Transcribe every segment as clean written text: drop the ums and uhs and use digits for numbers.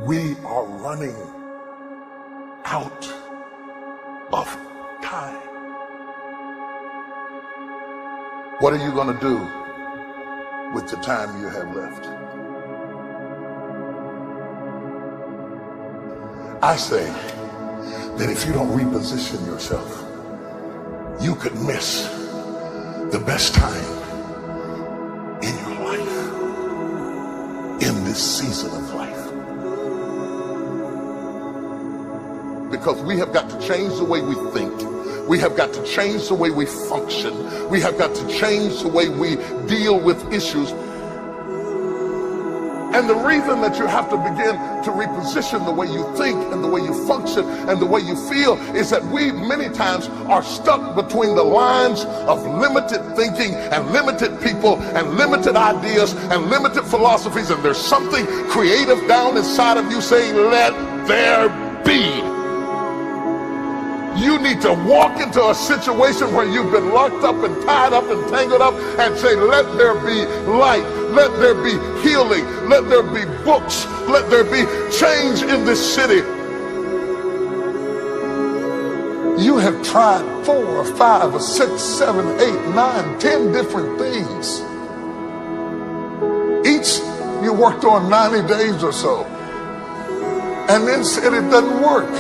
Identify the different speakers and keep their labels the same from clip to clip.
Speaker 1: We are running out of time. What are you going to do with the time you have left? I say that if you don't reposition yourself, you could miss the best time in your life, in this season of life. Because we have got to change the way we think. We have got to change the way we function. We have got to change the way we deal with issues. And the reason that you have to begin to reposition the way you think and the way you function and the way you feel is that we many times are stuck between the lines of limited thinking and limited people and limited ideas and limited philosophies. And there's something creative down inside of you saying, let there be. You need to walk into a situation where you've been locked up and tied up and tangled up and say, let there be light, let there be healing, let there be books, let there be change in this city. You have tried 4 or 5 or 6, 7, 8, 9, 10 different things. Each you worked on 90 days or so and then said it doesn't work.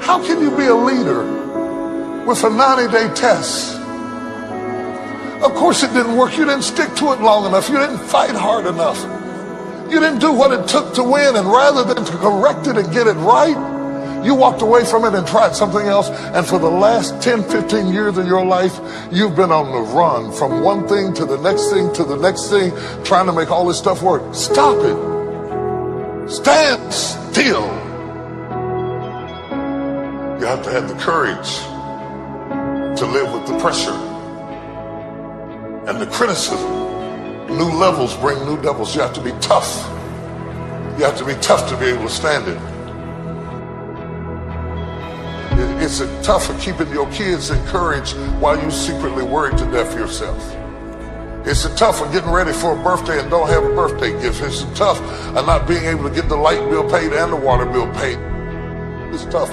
Speaker 1: How can you be a leader with a 90-day test? Of course it didn't work. You didn't stick to it long enough. You didn't fight hard enough. You didn't do what it took to win. And rather than to correct it and get it right, you walked away from it and tried something else. And for the last 10, 15 years of your life, you've been on the run from one thing to the next thing to the next thing, trying to make all this stuff work. Stop it. Stand still. You have to have the courage to live with the pressure and the criticism. New levels bring new devils. You have to be tough. You have to be tough to be able to stand it. It's tough for keeping your kids encouraged while you secretly worried to death yourself. It's tough for getting ready for a birthday and don't have a birthday gift. It's tough of not being able to get the light bill paid and the water bill paid. It's tough.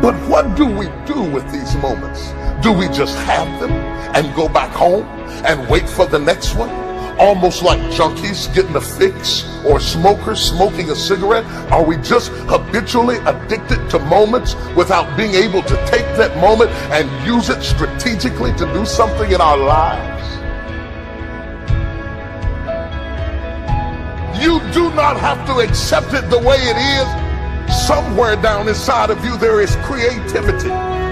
Speaker 1: But what do we do with these moments? Do we just have them and go back home and wait for the next one? Almost like junkies getting a fix or smokers smoking a cigarette? Are we just habitually addicted to moments without being able to take that moment and use it strategically to do something in our lives? You do not have to accept it the way it is. Somewhere down inside of you there is creativity.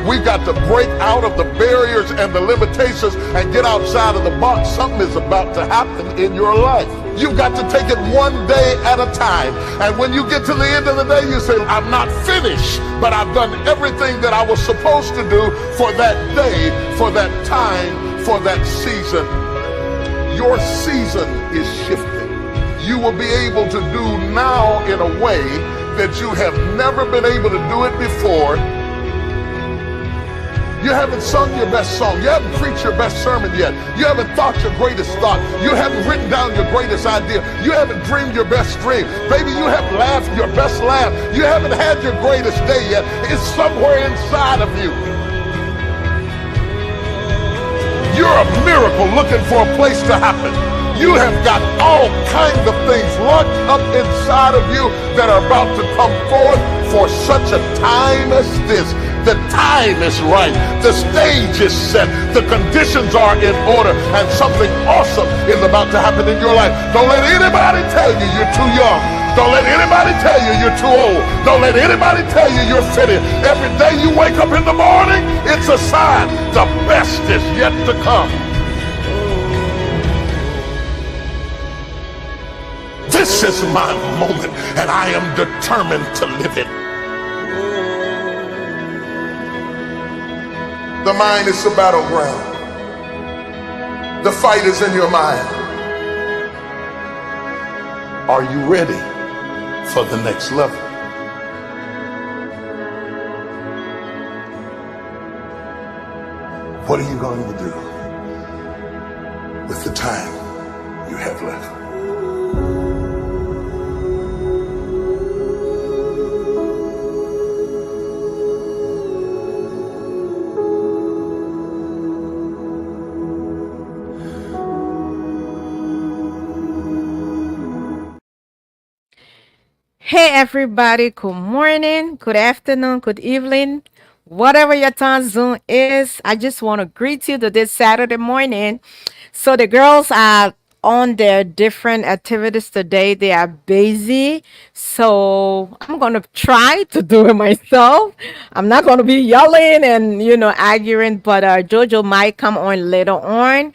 Speaker 1: We've got to break out of the barriers and the limitations and get outside of the box. Something is about to happen in your life. You've got to take it one day at a time. And when you get to the end of the day, you say, I'm not finished, but I've done everything that I was supposed to do for that day, for that time, for that season. Your season is shifting. You will be able to do now in a way that you have never been able to do it before. You haven't sung your best song. You haven't preached your best sermon yet. You haven't thought your greatest thought. You haven't written down your greatest idea. You haven't dreamed your best dream. Maybe you haven't laughed your best laugh. You haven't had your greatest day yet. It's somewhere inside of you. You're a miracle looking for a place to happen. You have got all kinds of things locked up inside of you that are about to come forth for such a time as this. The time is right. The stage is set. The conditions are in order. And something awesome is about to happen in your life. Don't let anybody tell you you're too young. Don't let anybody tell you you're too old. Don't let anybody tell you you're fitted. Every day you wake up in the morning, it's a sign the best is yet to come. This is my moment, and I am determined to live it. The mind is the battleground. The fight is in your mind. Are you ready for the next level? What are you going to do with the time you have left?
Speaker 2: Hey everybody, good morning, good afternoon, good evening, whatever your time zone is. I just want to greet you to this Saturday morning. So the girls are on their different activities today. They are busy. So I'm gonna try to do it myself. I'm not gonna be yelling and arguing, but Jojo might come on later on,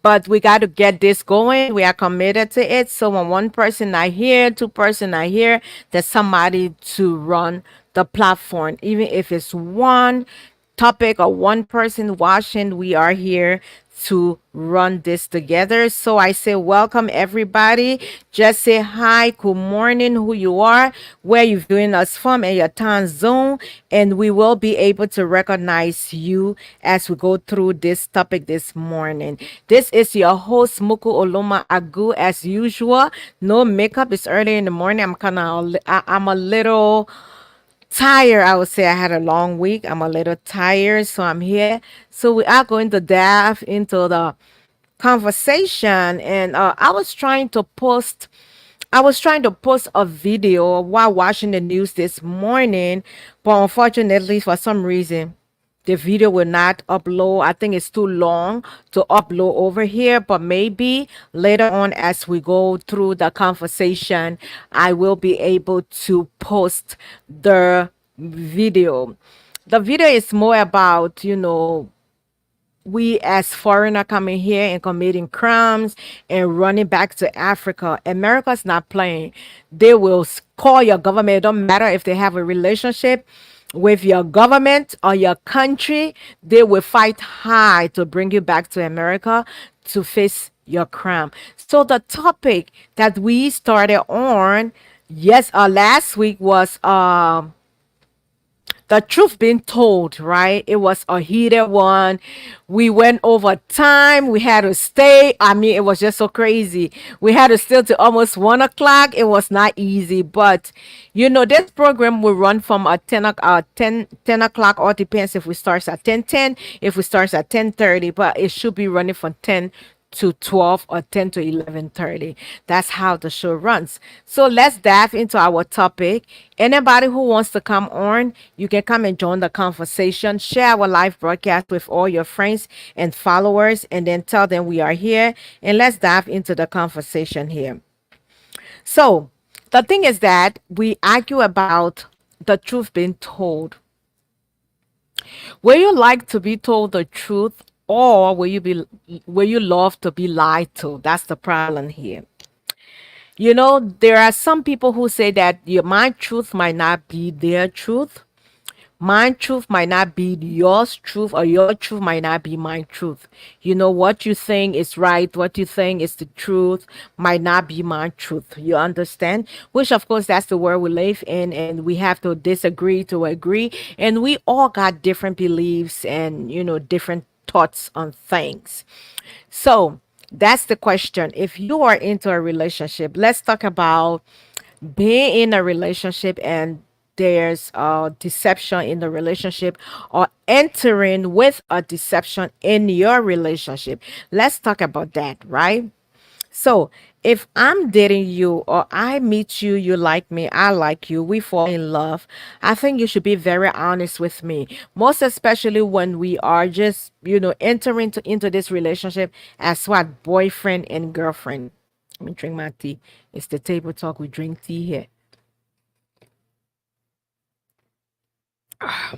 Speaker 2: but we got to get this going. We are committed to it. So when one person not here, two-person not here, there's somebody to run the platform. Even if it's one topic or one person watching, we are here to run this together. So I say welcome everybody. Just say hi, good morning, who you are, where you're viewing us from, and your time zone, and we will be able to recognize you as we go through this topic this morning. This is your host Muku Oloma Agu as usual. No makeup. It's early in the morning. I'm a little tired. I would say I had a long week. I'm a little tired, so I'm here. So we are going to dive into the conversation, and I was trying to post a video while watching the news this morning, but unfortunately, for some reason, the video will not upload. I think it's too long to upload over here, but maybe later on as we go through the conversation, I will be able to post the video. The video is more about, we as foreigner coming here and committing crimes and running back to Africa. America's not playing. They will call your government. It don't matter if they have a relationship with your government or your country. They will fight hard to bring you back to America to face your crime. So the topic that we started on, yes, last week was the truth being told, right? It was a heated one. We went over time. We had to stay. I mean, it was just so crazy. We had to stay till almost 1 o'clock. It was not easy, but this program will run from 10 o'clock. All depends if we start at 10:10, if we start at 10:30, but it should be running from 10 to 12 or 10 to 11:30. That's how the show runs. So let's dive into our topic. Anybody who wants to come on, you can come and join the conversation. Share our live broadcast with all your friends and followers, and then tell them we are here, and let's dive into the conversation here. So the thing is that we argue about the truth being told. Will you like to be told the truth, or will you love to be lied to? That's the problem here. There are some people who say that my truth might not be their truth. My truth might not be yours truth, or your truth might not be my truth. What you think is right, what you think is the truth might not be my truth. You understand? Which of course that's the world we live in, and we have to disagree to agree. And we all got different beliefs and different thoughts on things. So that's the question. If you are into a relationship, let's talk about being in a relationship and there's a deception in the relationship, or entering with a deception in your relationship. Let's talk about that, right? So if I'm dating you, or I meet you, you like me, I like you, we fall in love, I think you should be very honest with me. Most especially when we are just, entering into this relationship as what, boyfriend and girlfriend. Let me drink my tea. It's the table talk. We drink tea here. I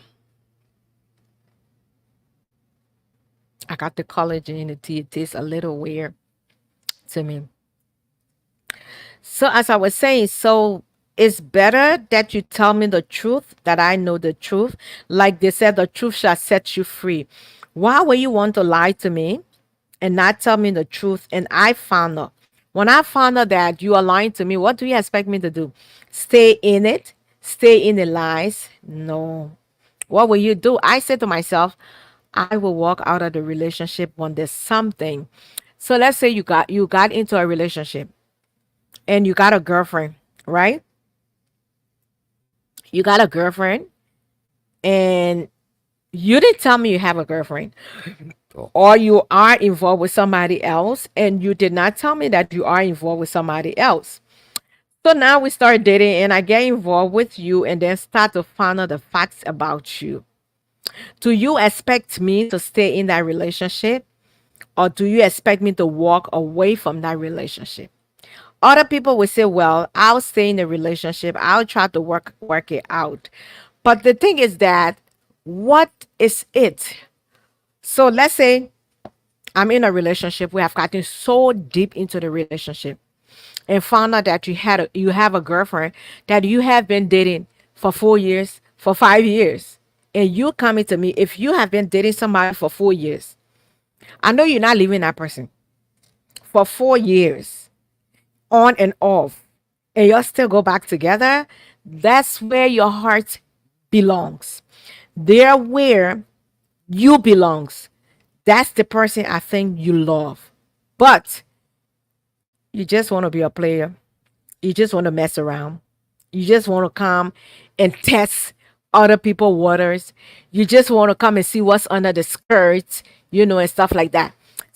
Speaker 2: got the collagen in the tea. It tastes a little weird to me. So as I was saying, so it's better that you tell me the truth, that I know the truth. Like they said, the truth shall set you free. Why would you want to lie to me and not tell me the truth? And I found out. When I found out that you are lying to me, what do you expect me to do? Stay in it? Stay in the lies? No. What will you do? I said to myself, I will walk out of the relationship when there's something. So let's say you got into a relationship and you got a girlfriend, right? You got a girlfriend and you didn't tell me you have a girlfriend, or you are involved with somebody else and you did not tell me that you are involved with somebody else. So now we start dating and I get involved with you and then start to find out the facts about you. Do you expect me to stay in that relationship or do you expect me to walk away from that relationship? Other people will say, well, I'll stay in the relationship. I'll try to work it out. But the thing is that what is it? So let's say I'm in a relationship. We have gotten so deep into the relationship and found out that you have a girlfriend that you have been dating for 4 years, for 5 years. And you coming to me, if you have been dating somebody for 4 years, I know you're not leaving that person for 4 years on and off, and y'all still go back together. That's where your heart belongs. There where you belongs. That's the person I think you love. But you just want to be a player. You just want to mess around. You just want to come and test other people's waters. You just want to come and see what's under the skirts, and stuff like that.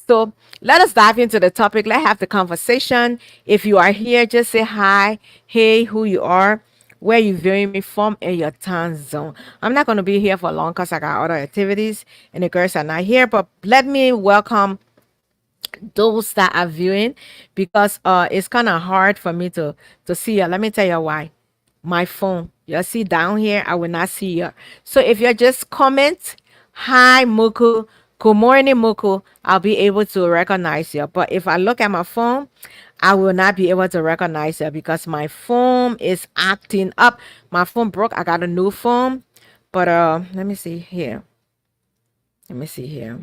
Speaker 2: So let us dive into the topic. Let's have the conversation. If you are here, just say hi, hey, who you are, where you viewing me from, and your time zone. I'm not going to be here for long because I got other activities and the girls are not here. But let me welcome those that are viewing because it's kind of hard for me to see you. Let me tell you why. My phone, you see down here, I will not see you. So if you just comment, hi Muku, good morning Muku, I'll be able to recognize you. But if I look at my phone, I will not be able to recognize you because my phone is acting up. My phone broke. I got a new phone. But let me see here. Let me see here.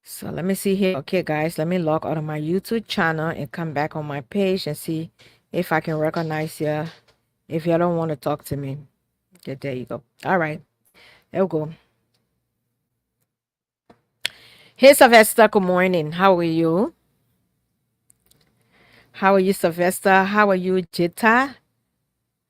Speaker 2: So let me see here. Okay, guys, let me log out of my YouTube channel and come back on my page and see if I can recognize you. If you don't want to talk to me. Okay, there you go. All right, there we go. Hey, Sylvester, good morning. How are you? How are you, Sylvester? How are you, Jita?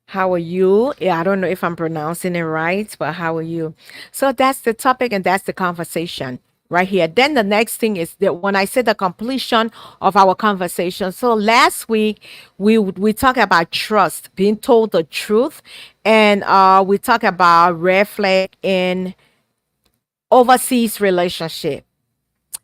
Speaker 2: How are you? Yeah, I don't know if I'm pronouncing it right, but how are you? So that's the topic and that's the conversation right here. Then the next thing is that when I say the completion of our conversation. So last week we talked about trust, being told the truth, and we talked about red flag in overseas relationship.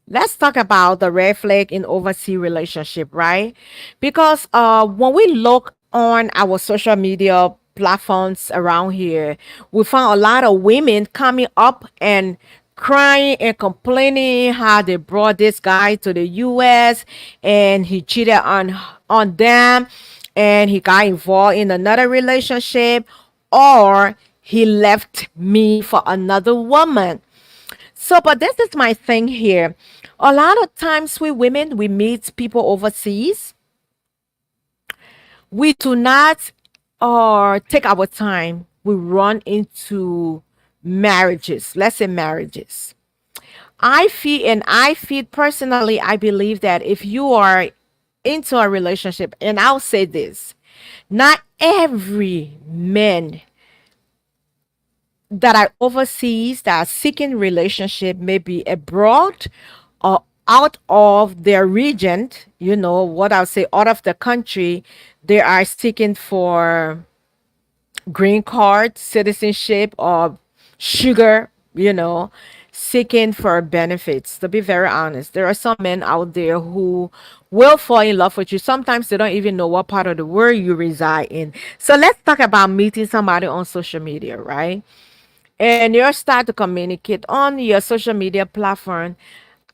Speaker 2: Let's talk about the red flag in overseas relationship, right? Because when we look on our social media platforms around here, we found a lot of women coming up and crying and complaining how they brought this guy to the US and he cheated on them and he got involved in another relationship or he left me for another woman. So, but this is my thing here. A lot of times we women, we meet people overseas. We do not or take our time. We run into marriages. Let's say marriages. I feel personally, I believe that if you are into a relationship, and I'll say this, not every man that are overseas that are seeking relationship, maybe abroad or out of their region, what I'll say, out of the country, they are seeking for green card, citizenship, or sugar, seeking for benefits. To be very honest, there are some men out there who will fall in love with you. Sometimes they don't even know what part of the world you reside in. So let's talk about meeting somebody on social media, right? And you start to communicate on your social media platform.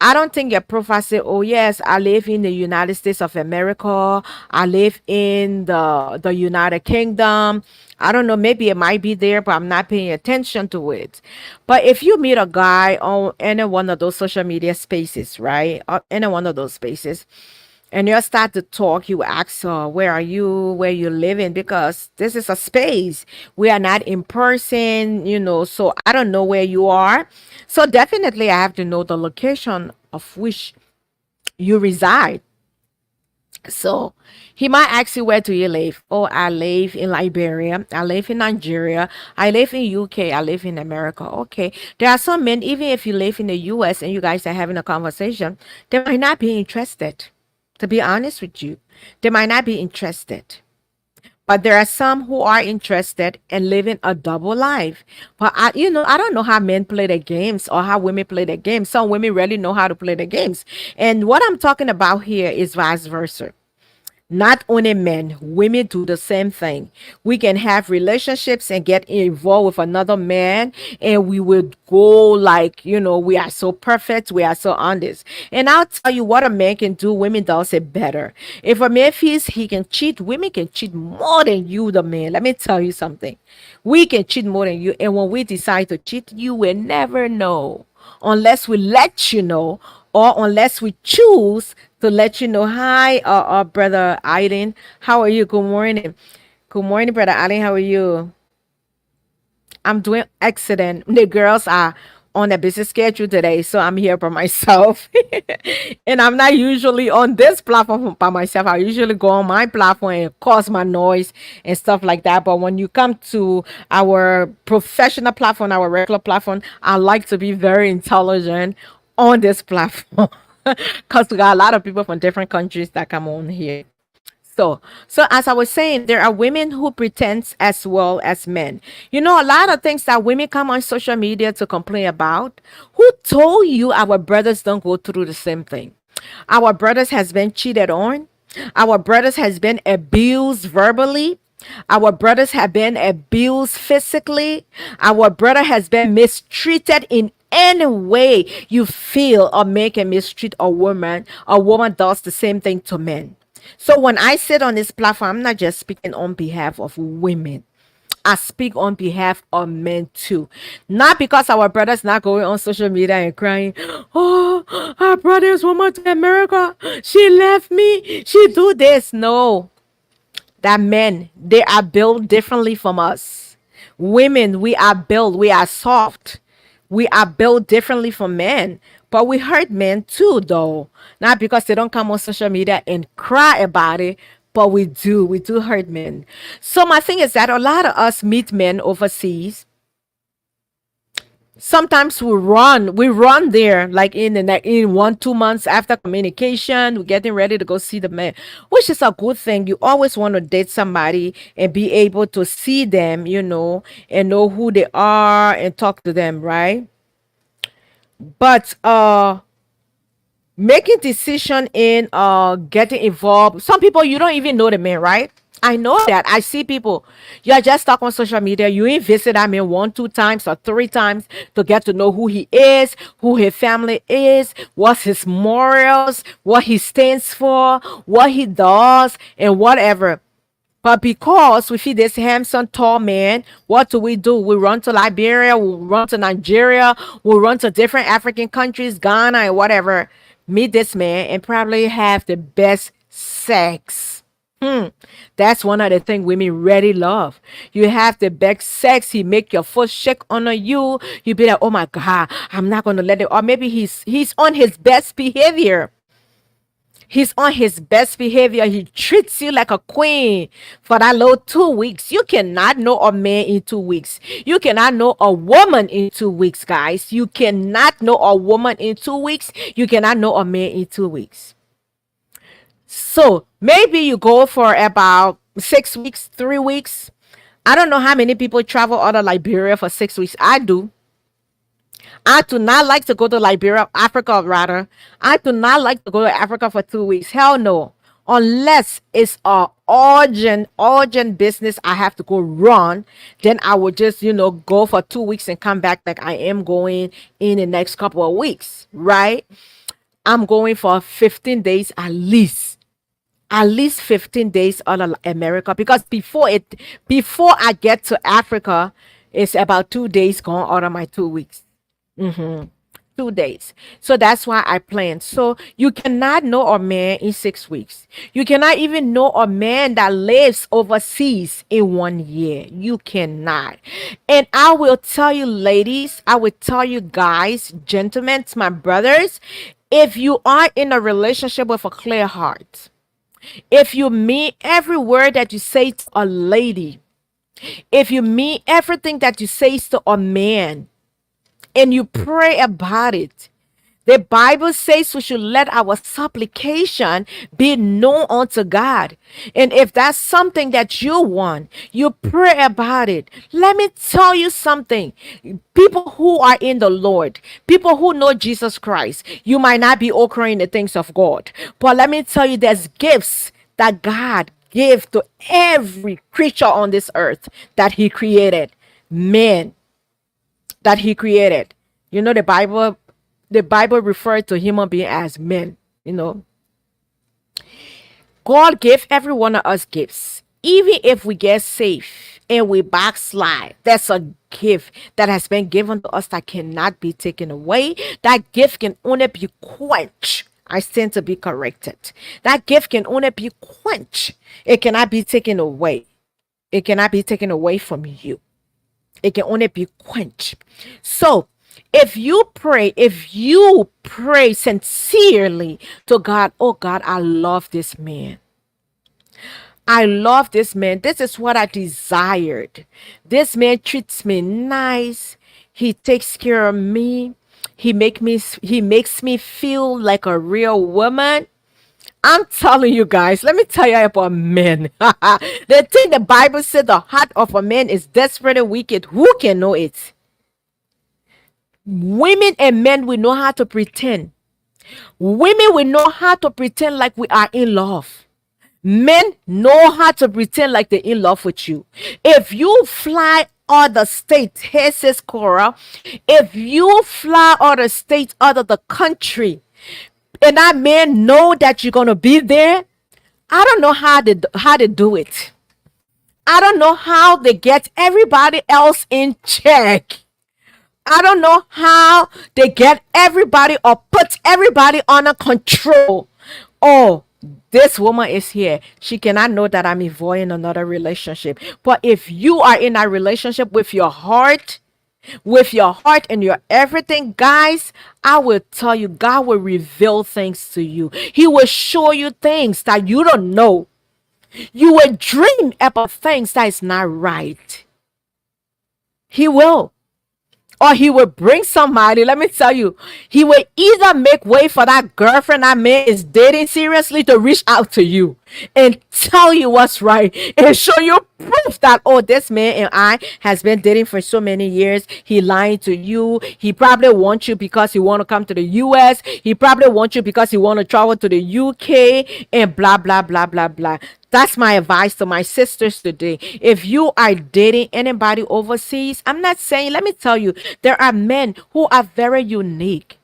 Speaker 2: I don't think your profile say, "Oh yes, I live in the United States of America. I live in the United Kingdom." I don't know. Maybe it might be there, but I'm not paying attention to it. But if you meet a guy on any one of those social media spaces, right, or any one of those spaces, and you start to talk, you ask her, where are you, where you living, because this is a space, we are not in person, so I don't know where you are. So definitely I have to know the location of which you reside. So he might ask you, where do you live? Oh, I live in Liberia, I live in Nigeria, I live in UK, I live in America. Okay, there are some men, even if you live in the US and you guys are having a conversation, they might not be interested. To be honest with you, they might not be interested. But there are some who are interested in living a double life. But I don't know how men play their games or how women play their games. Some women really know how to play their games. And what I'm talking about here is vice versa. Not only men, women do the same thing. We can have relationships and get involved with another man, and we would go like, we are so perfect, we are so honest. And I'll tell you what a man can do, women does it better. If a man feels he can cheat, women can cheat more than you, the man. Let me tell you something. We can cheat more than you, and when we decide to cheat, you will never know unless we let you know, or unless we choose to let you know. Hi, brother Aiden. How are you? Good morning. Good morning, brother Aiden. How are you? I'm doing excellent. The girls are on a busy schedule today, so I'm here by myself. And I'm not usually on this platform by myself. I usually go on my platform and cause my noise and stuff like that. But when you come to our professional platform, our regular platform, I like to be very intelligent on this platform. Because we got a lot of people from different countries that come on here. So as I was saying, there are women who pretend as well as men. A lot of things that women come on social media to complain about. Who told you our brothers don't go through the same thing? Our brothers has been cheated on. Our brothers has been abused verbally. Our brothers have been abused physically. Our brother has been mistreated in any way you feel a man can mistreat a woman does the same thing to men. So when I sit on this platform, I'm not just speaking on behalf of women. I speak on behalf of men too. Not because our brother's not going on social media and crying, oh, our brother's woman to America. She left me. She do this. No, that men, they are built differently from us. Women, we are soft. We are built differently from men. But we hurt men too, though. Not because they don't come on social media and cry about it, but we do hurt men. So my thing is that a lot of us meet men overseas. Sometimes we run there like in 1 2 months after communication, we're getting ready to go see the man, which is a good thing. You always want to date somebody and be able to see them, and know who they are and talk to them, right? But making decision in getting involved, some people you don't even know the man, right? I know that. I see people, you're just stuck on social media, you ain't visit that man 1 2 times or 3 times to get to know who he is, who his family is, what's his morals, what he stands for, what he does, and whatever. But because we see this handsome, tall man, what do? We run to Liberia, we run to Nigeria, we run to different African countries, Ghana, and whatever. Meet this man and probably have the best sex. That's one of the things women really love. You have the best sex. He make your foot shake under you. You be like, oh my God, I'm not gonna let it. Or maybe he's on his best behavior. He's on his best behavior. He treats you like a queen for that little 2 weeks. You cannot know a man in 2 weeks. You cannot know a woman in 2 weeks, guys. You cannot know a woman in 2 weeks. You cannot know a man in 2 weeks. So maybe you go for about 6 weeks, 3 weeks. I don't know how many people travel out of Liberia for 6 weeks. I do. I do not like to go to Liberia, Africa, rather. I do not like to go to Africa for 2 weeks. Hell no. Unless it's a urgent business I have to go run, then I would just, go for 2 weeks and come back like I am going in the next couple of weeks, right? I'm going for 15 days at least 15 days out of America, because before I get to Africa, it's about 2 days gone out of my 2 weeks. 2 days. So that's why I plan. So you cannot know a man in 6 weeks. You cannot even know a man that lives overseas in 1 year. You cannot. And I will tell you, ladies, I will tell you, guys, gentlemen, my brothers, if you are in a relationship with a clear heart, if you mean every word that you say to a lady, if you mean everything that you say to a man, and you pray about it, The Bible says we should let our supplication be known unto God. And if that's something that you want, you pray about it. Let me tell you something. People who are in the Lord, people who know Jesus Christ, you might not be okra in the things of God. But let me tell you, there's gifts that God gave to every creature on this earth that He created. Men that He created. You know, the Bible referred to human being as men. You know, God gave every one of us gifts. Even if we get safe and we backslide, that's a gift that has been given to us that cannot be taken away. That gift can only be quenched. I stand to be corrected. That gift can only be quenched. It cannot be taken away. It cannot be taken away from you. It can only be quenched. So if you pray sincerely to God, oh God, I love this man. I love this man. This is what I desired. This man treats me nice. He takes care of me. He makes me feel like a real woman. I'm telling you guys, let me tell you about men. The thing the Bible said, the heart of a man is desperately wicked. Who can know it? Women and men, we know how to pretend. Women, we know how to pretend like we are in love. Men know how to pretend like they're in love with you. If you fly other states, here says Cora, if you fly other states, out of the country, and that man know that you're gonna be there, I don't know how they do it. I don't know how they get everybody else in check. I don't know how they get everybody or put everybody under control. Oh, this woman is here. She cannot know that I'm avoiding another relationship. But if you are in a relationship with your heart and your everything, guys, I will tell you, God will reveal things to you. He will show you things that you don't know. You will dream about things that is not right. He will. Or he will bring somebody. Let me tell you, he will either make way for that girlfriend that man is dating seriously to reach out to you and tell you what's right and show you proof that, oh, this man and I has been dating for so many years. He lying to you. He probably wants you because he want to come to the US. He probably wants you because he want to travel to the UK and blah blah blah blah blah. That's my advice to my sisters today. If you are dating anybody overseas, I'm not saying, let me tell you, there are men who are very unique.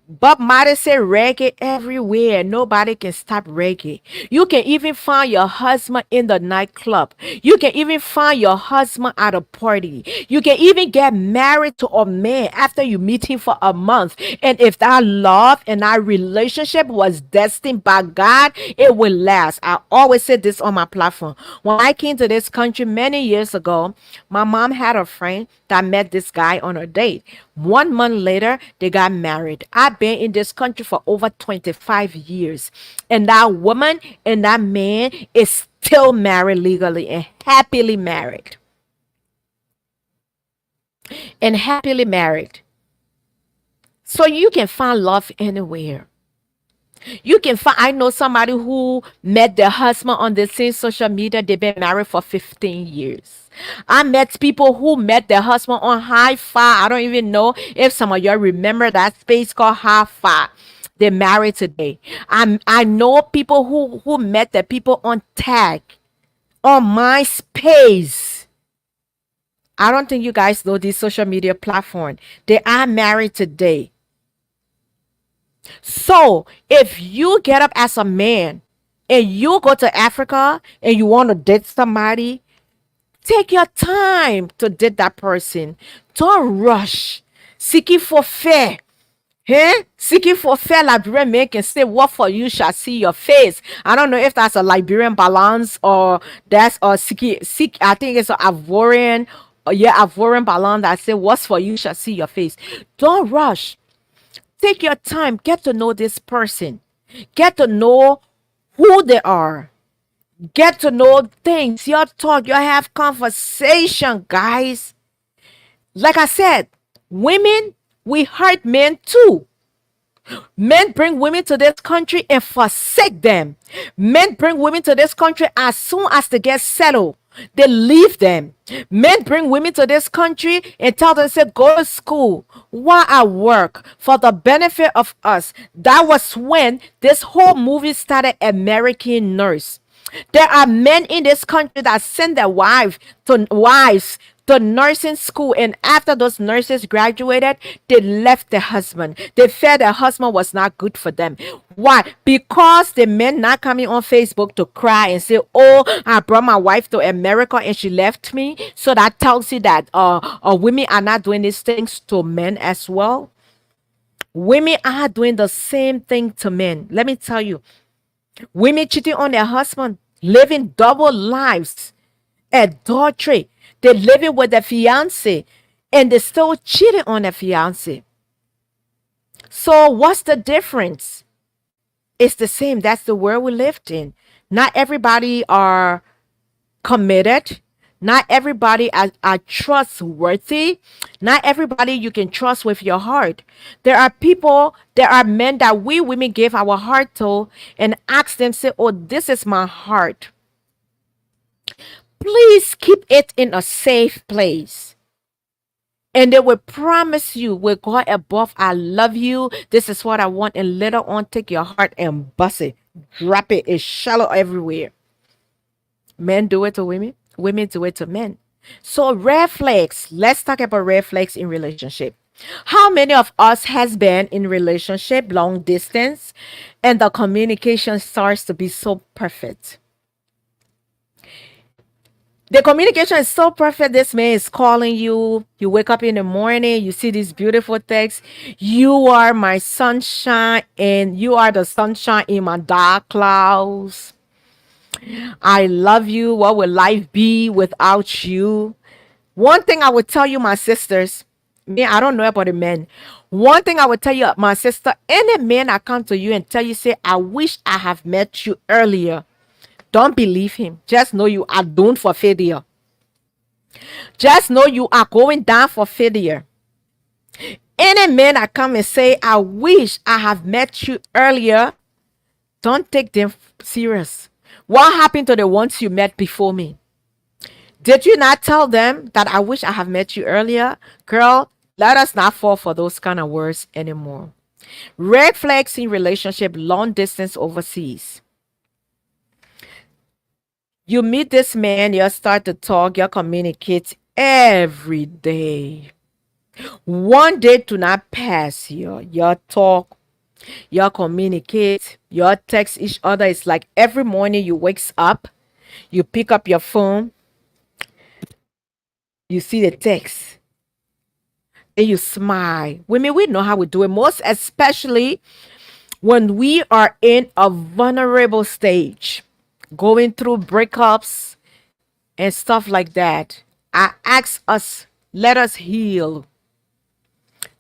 Speaker 2: Bob Marley said reggae everywhere. Nobody can stop reggae. You can even find your husband in the nightclub. You can even find your husband at a party. You can even get married to a man after you meet him for a month. And if that love and that relationship was destined by God, it will last. I always said this on my platform. When I came to this country many years ago, my mom had a friend that met this guy on a date. 1 month later, they got married. I've been in this country for over 25 years. And that woman and that man is still married legally and happily married. And happily married. So you can find love anywhere. You can find, I know somebody who met their husband on the same social media. They've been married for 15 years. I met people who met their husband on Hi-Fi. I don't even know if some of y'all remember that space called Hi-Fi. They're married today. I know people who met their people on Tag, on MySpace. I don't think you guys know this social media platform. They are married today. So if you get up as a man and you go to Africa and you want to date somebody, take your time to date that person. Don't rush. Seeking for fair. Hey, seeking for fair Liberian man can say, what for you shall see your face. I don't know if that's a Liberian balance or that's a seek. I think it's a Ivorian. Yeah, Ivorian balance that say, what's for you shall see your face. Don't rush. Take your time. Get to know this person. Get to know who they are. Get to know things. You talk. You have conversation, guys. Like I said, women, we hurt men too. Men bring women to this country and forsake them. Men bring women to this country as soon as they get settled. They leave them. Men bring women to this country and tell them, say, go to school while I work for the benefit of us. That was when this whole movie started, American Nurse. There are men in this country that send their wives to nursing school, and after those nurses graduated, they left their husband. They felt their husband was not good for them. Why? Because the men not coming on Facebook to cry and say, "Oh, I brought my wife to America and she left me." So that tells you that women are not doing these things to men as well. Women are doing the same thing to men. Let me tell you, women cheating on their husband, living double lives, adultery. They're living with their fiance and they're still cheating on their fiance. So what's the difference? It's the same. That's the world we lived in. Not everybody are committed. Not everybody are trustworthy. Not everybody you can trust with your heart. There are men that we women give our heart to and ask them, say, "Oh, this is my heart. Please keep it in a safe place." And they will promise you with God above, "I love you. This is what I want." And later on, take your heart and bust it. Drop it. It's shallow everywhere. Men do it to women. Women do it to men. So red flags. Let's talk about red flags in relationship. How many of us has been in relationship long distance and the communication starts to be so perfect? The communication is so perfect. This man is calling you. You wake up in the morning, you see these beautiful texts. "You are my sunshine, and you are the sunshine in my dark clouds. I love you. What would life be without you?" One thing I would tell you, my sisters, me, I don't know about the men. One thing I would tell you, my sister, any man that come to you and tell you, say, "I wish I have met you earlier," don't believe him. Just know you are doomed for failure. Just know you are going down for failure. Any man that come and say, "I wish I have met you earlier," don't take them serious. What happened to the ones you met before me? Did you not tell them that "I wish I have met you earlier"? Girl, let us not fall for those kind of words anymore. Red flags in relationship, long distance overseas. You meet this man, you start to talk, you communicate every day. One day do not pass you. You talk, you communicate, you text each other. It's like every morning you wakes up, you pick up your phone, you see the text, and you smile. Women, we know how we do it, most especially when we are in a vulnerable stage, going through breakups and stuff like that. I ask us, let us heal.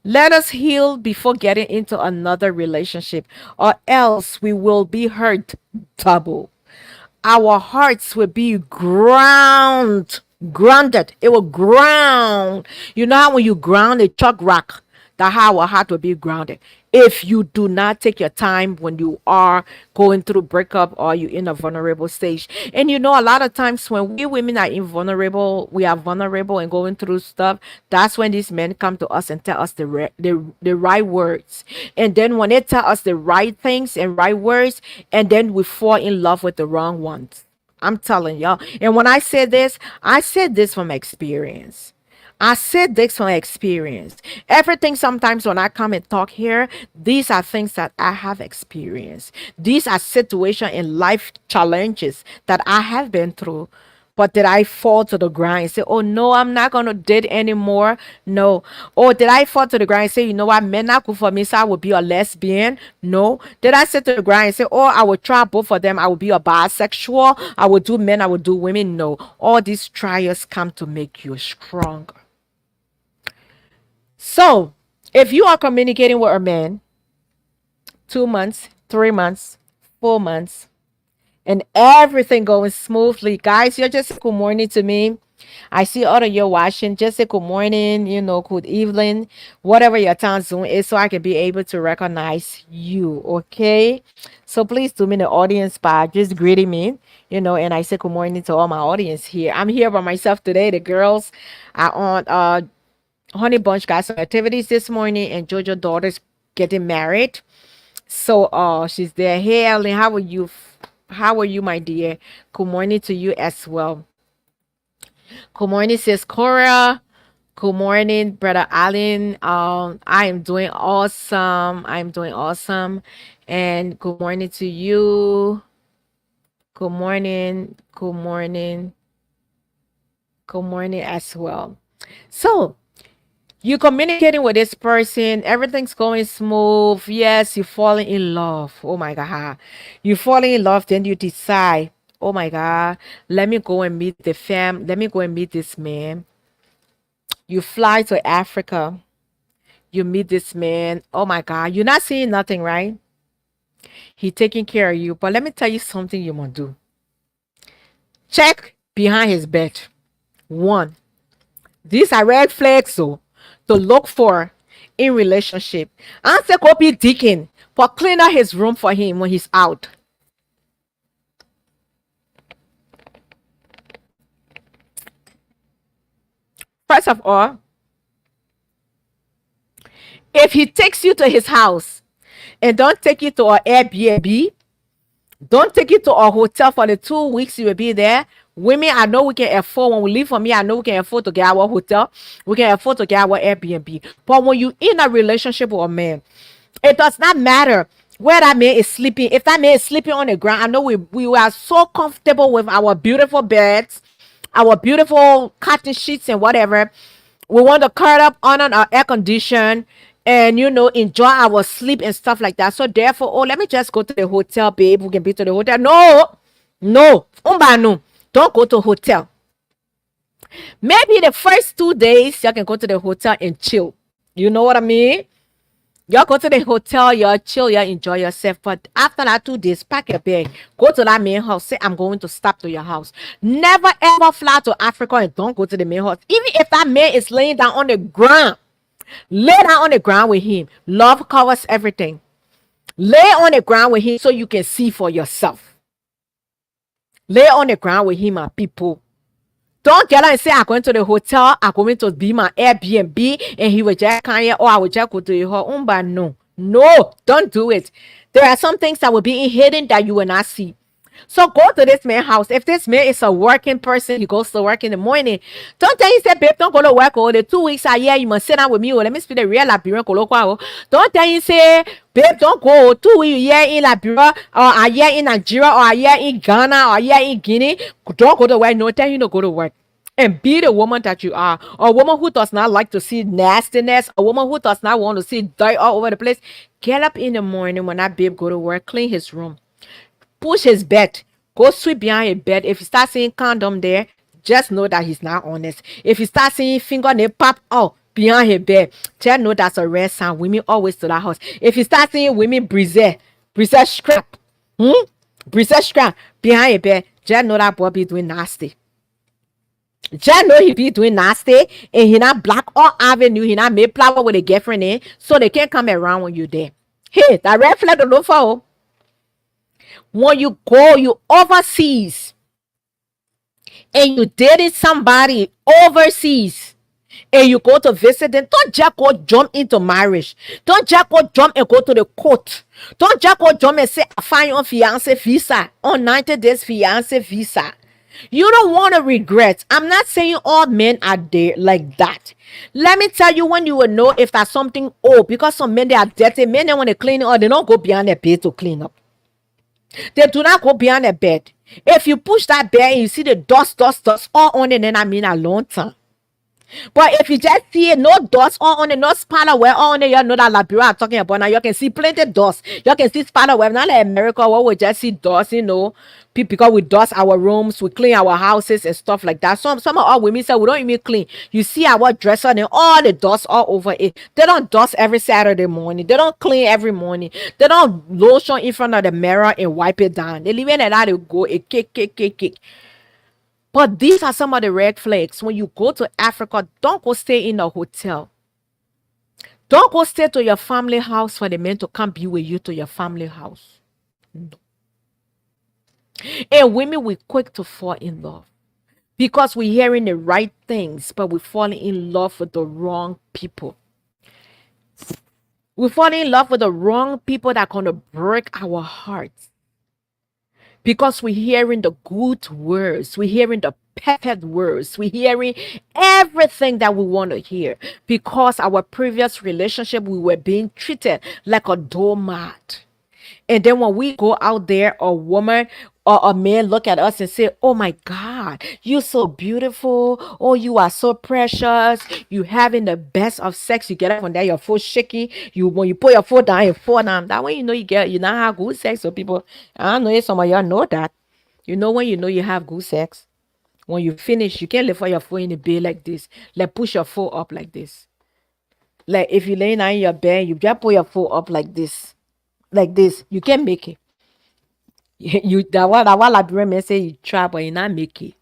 Speaker 2: Let us heal before getting into another relationship, or else we will be hurt double. Our hearts will be grounded. It will ground. You know how when you ground a chalk rock, that how our heart will be grounded. If you do not take your time when you are going through breakup or you in a vulnerable stage. And you know, a lot of times when we women are we are vulnerable and going through stuff, that's when these men come to us and tell us the right words. And then when they tell us the right things and right words, and then we fall in love with the wrong ones. I'm telling y'all. And when I said this from experience. I said this from experience. Everything sometimes when I come and talk here, these are things that I have experienced. These are situations and life challenges that I have been through. But did I fall to the ground and say, "Oh no, I'm not gonna date anymore"? No. Or did I fall to the ground and say, "You know what, men not good for me, so I will be a lesbian"? No. Did I sit to the ground and say, "Oh, I will try both of them, I will be a bisexual, I will do men, I will do women"? No. All these trials come to make you stronger. So, if you are communicating with a man 2 months, 3 months, 4 months, and everything going smoothly, guys, you're just good morning to me. I see all of you watching. Just say good morning, good evening, whatever your time zone is, so I can be able to recognize you. Okay. So please do me the audience by just greeting me, and I say good morning to all my audience here. I'm here by myself today. The girls are on Honey Bunch got some activities this morning, and Jojo daughter's getting married. So she's there. Hey Ellen, how are you? How are you, my dear? Good morning to you as well. Good morning, sis Cora. Good morning, brother Allen. I am doing awesome. I'm doing awesome. And good morning to you. Good morning. Good morning. Good morning as well. So you communicating with this person, everything's going smooth. Yes, you're falling in love. Oh my God. You falling in love, then you decide, oh my God, let me go and meet the fam. Let me go and meet this man. You fly to Africa. You meet this man. Oh my God. You're not seeing nothing, right? He taking care of you. But let me tell you something you must do. Check behind his bed. One. These are red flags, so to look for in relationship. Answer copy Deacon for clean out his room for him when he's out. First of all, if he takes you to his house and don't take you to an Airbnb, don't take you to a hotel for the 2 weeks you will be there. Women, I know we can afford, when we leave from here, I know we can afford to get our hotel. We can afford to get our Airbnb. But when you in a relationship with a man, it does not matter where that man is sleeping. If that man is sleeping on the ground, I know we are so comfortable with our beautiful beds, our beautiful cotton sheets and whatever. We want to curl up on our air condition and enjoy our sleep and stuff like that. So therefore, oh, let me just go to the hotel, babe. We can be to the hotel. No, no, no. Don't go to hotel. Maybe the first 2 days you can go to the hotel and chill. You know what I mean? Y'all go to the hotel, y'all chill, y'all enjoy yourself. But after that 2 days, pack your bag, go to that main house, say, I'm going to stop to your house. Never ever fly to Africa and don't go to the main house. Even if that man is laying down on the ground, lay down on the ground with him. Love covers everything. Lay on the ground with him so you can see for yourself. Lay on the ground with him, my people. Don't get out and say, I'm going to the hotel, I'm going to be my Airbnb, and he will just come here, or I will just go to your home. But no, no, don't do it. There are some things that will be hidden that you will not see. So go to this man's house. If this man is a working person, he goes to work in the morning. Don't tell him, say, babe, don't go to work. Oh, the 2 weeks are here, you must sit down with me. Oh, let me speak the real Liberian colloquial. Don't tell him, say, babe, don't go. 2 weeks here in Liberia, or a year in Nigeria, or a year in Ghana, or a year in Guinea. Don't go to work. No, tell him to go to work. And be the woman that you are. A woman who does not like to see nastiness. A woman who does not want to see dirt all over the place. Get up in the morning when that babe go to work. Clean his room. Push his bed. Go sweep behind his bed. If you start seeing condom there, just know that he's not honest. If you start seeing fingernail pop out behind his bed, just know that's a red sign. Women always to that house. If you start seeing women brise strap, brise strap behind his bed, just know that boy be doing nasty. Just know he be doing nasty, and he not black or avenue. He not Mayflower with a girlfriend in, so they can't come around when you there. Hey, that red flag don't look for. When you go, you overseas, and you dating somebody overseas, and you go to visit them, don't just go jump into marriage. Don't just go jump and go to the court. Don't just go jump and say, I find your fiance visa on 90 days fiance visa. You don't want to regret. I'm not saying all men are there like that. Let me tell you when you will know if that's something old, because some men, they are dirty. Men, they want to clean it, or they don't go beyond their bed to clean up. They do not go beyond the bed. If you push that bed and you see the dust all on it, then I mean a long time. But if you just see it, no dust all on it, no spider web all on it, you know that Liberia I'm talking about. Now you can see plenty dust. You can see spider web. Not like America where we just see dust, because we dust our rooms, we clean our houses and stuff like that. Some of our women say we don't even clean. You see our dresser and all the dust all over it. They don't dust every Saturday morning. They don't clean every morning. They don't lotion in front of the mirror and wipe it down. They leave it and let it go. It kick. But these are some of the red flags. When you go to Africa, don't go stay in a hotel. Don't go stay to your family house for the men to come be with you to your family house. And women, we quick to fall in love because we're hearing the right things, but we're falling in love with the wrong people. We're falling in love with the wrong people that are going to break our hearts because we're hearing the good words, we're hearing the perfect words, we're hearing everything that we want to hear because our previous relationship we were being treated like a doormat. And then when we go out there, a woman or a man look at us and say, "Oh my God, you're so beautiful. Oh, you are so precious. You having the best of sex." You get up from there, your foot shaking. You when you put your foot down, you fall down. That way you know you not have good sex. So people, I know if some of y'all know that. You know when you know you have good sex. When you finish, you can't lift up your foot in the bed like this. Like push your foot up like this. Like if you laying down in your bed, you just put your foot up like this. Like this. You can't make it. You that one Liberian man say you try, but you not make it.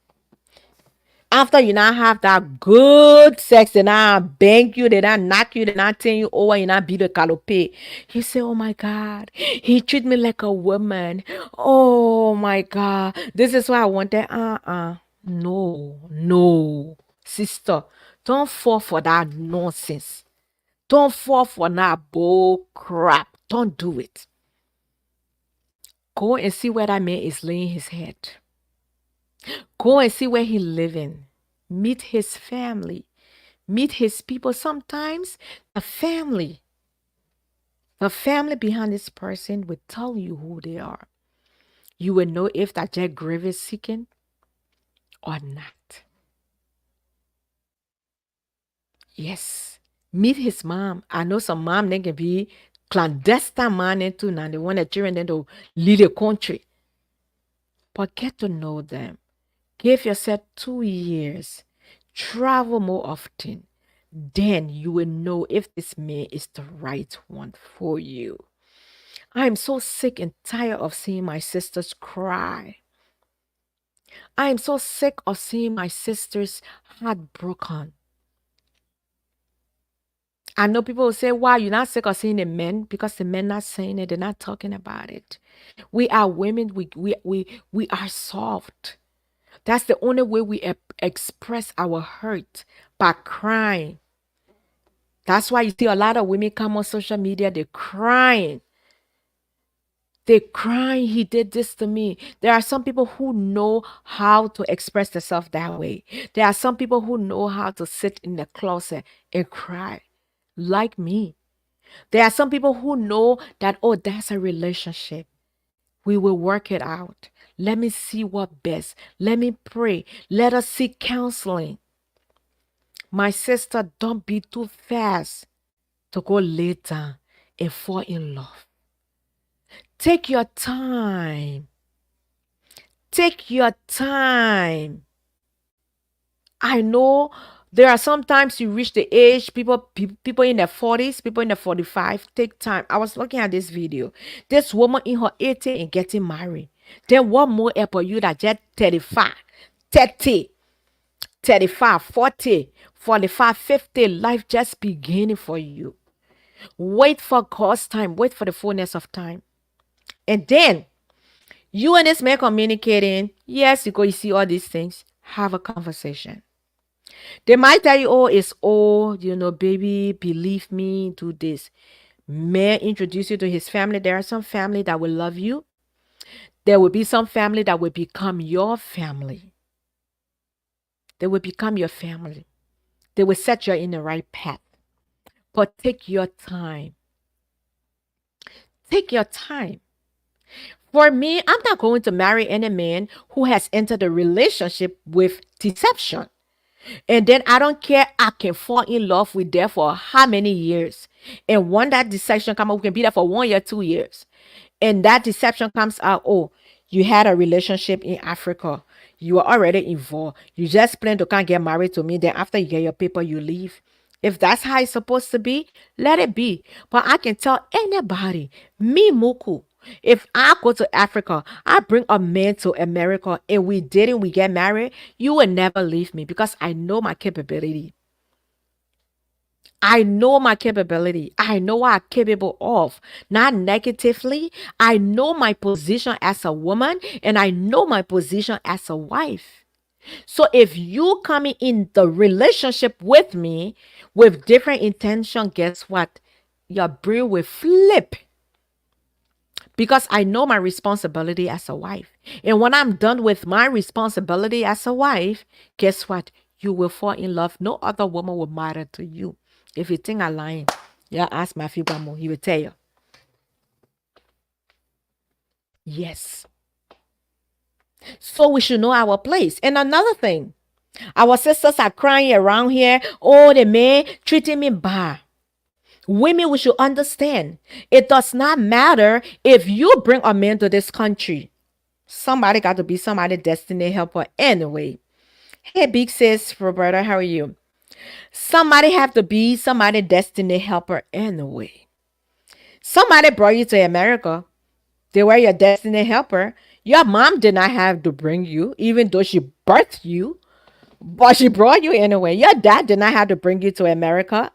Speaker 2: After you not have that good sex, they not bang you, they not knock you, they not turn you over, you not beat the calope. You say, "Oh my God, he treat me like a woman. Oh my God, this is why I want that." No, no, sister, don't fall for that nonsense. Don't fall for that bull crap. Don't do it. Go and see where that man is laying his head. Go and see where he living. Meet his family. Meet his people. Sometimes the family behind this person will tell you who they are. You will know if that Jack grave is seeking or not. Yes. Meet his mom. I know some mom they can be clandestine man into now. They want their children then to lead the country. But get to know them. Give yourself 2 years. Travel more often. Then you will know if this man is the right one for you. I am so sick and tired of seeing my sisters cry. I am so sick of seeing my sisters heartbroken. I know people will say, "Why you're not sick of seeing the men?" Because the men not saying it, they're not talking about it. We are women, we are soft. That's the only way we express our hurt by crying. That's why you see a lot of women come on social media, they're crying. They're crying, "He did this to me." There are some people who know how to express themselves that way. There are some people who know how to sit in the closet and cry, like me. There are some people who know that, oh, that's a relationship. We will work it out. Let me see what best. Let me pray. Let us seek counseling. My sister, don't be too fast to go lay down and fall in love. Take your time. Take your time. I know there are sometimes you reach the age, people in their 40s, people in their 45, take time. I was looking at this video. This woman in her 80 and getting married. Then one more for you that just 35, 30, 35, 40, 45, 50, life just beginning for you. Wait for God's time. Wait for the fullness of time. And then you and this man communicating. Yes, you go, you see all these things. Have a conversation. They might tell you, "Oh, it's old, baby, believe me, do this." Man introduce you to his family. There are some family that will love you. There will be some family that will become your family. They will become your family. They will set you in the right path. But take your time. Take your time. For me, I'm not going to marry any man who has entered a relationship with deception. And then I don't care, I can fall in love with them for how many years. And when that deception comes up, we can be there for 1 year, 2 years. And that deception comes out, "Oh, you had a relationship in Africa. You are already involved. You just plan to can't get married to me. Then after you get your paper, you leave." If that's how it's supposed to be, let it be. But I can tell anybody, me Muku, If I go to Africa, I bring a man to America and we date and we get married, you will never leave me because I know my capability. I know my capability. I know what I'm capable of. Not negatively. I know my position as a woman and I know my position as a wife. So if you coming in the relationship with me with different intention, guess what? Your brain will flip because I know my responsibility as a wife. And when I'm done with my responsibility as a wife, guess what? You will fall in love. No other woman will matter to you. If you think I'm lying, yeah, ask Matthew Bamo. He will tell you. Yes. So we should know our place. And another thing, our sisters are crying around here. Oh, the man treating me bad. Women, we should understand. It does not matter if you bring a man to this country. Somebody got to be somebody destiny helper anyway. Hey, big sis, Roberta, how are you? Somebody have to be somebody destiny helper anyway. Somebody brought you to America. They were your destiny helper. Your mom did not have to bring you, even though she birthed you, but she brought you anyway. Your dad did not have to bring you to America,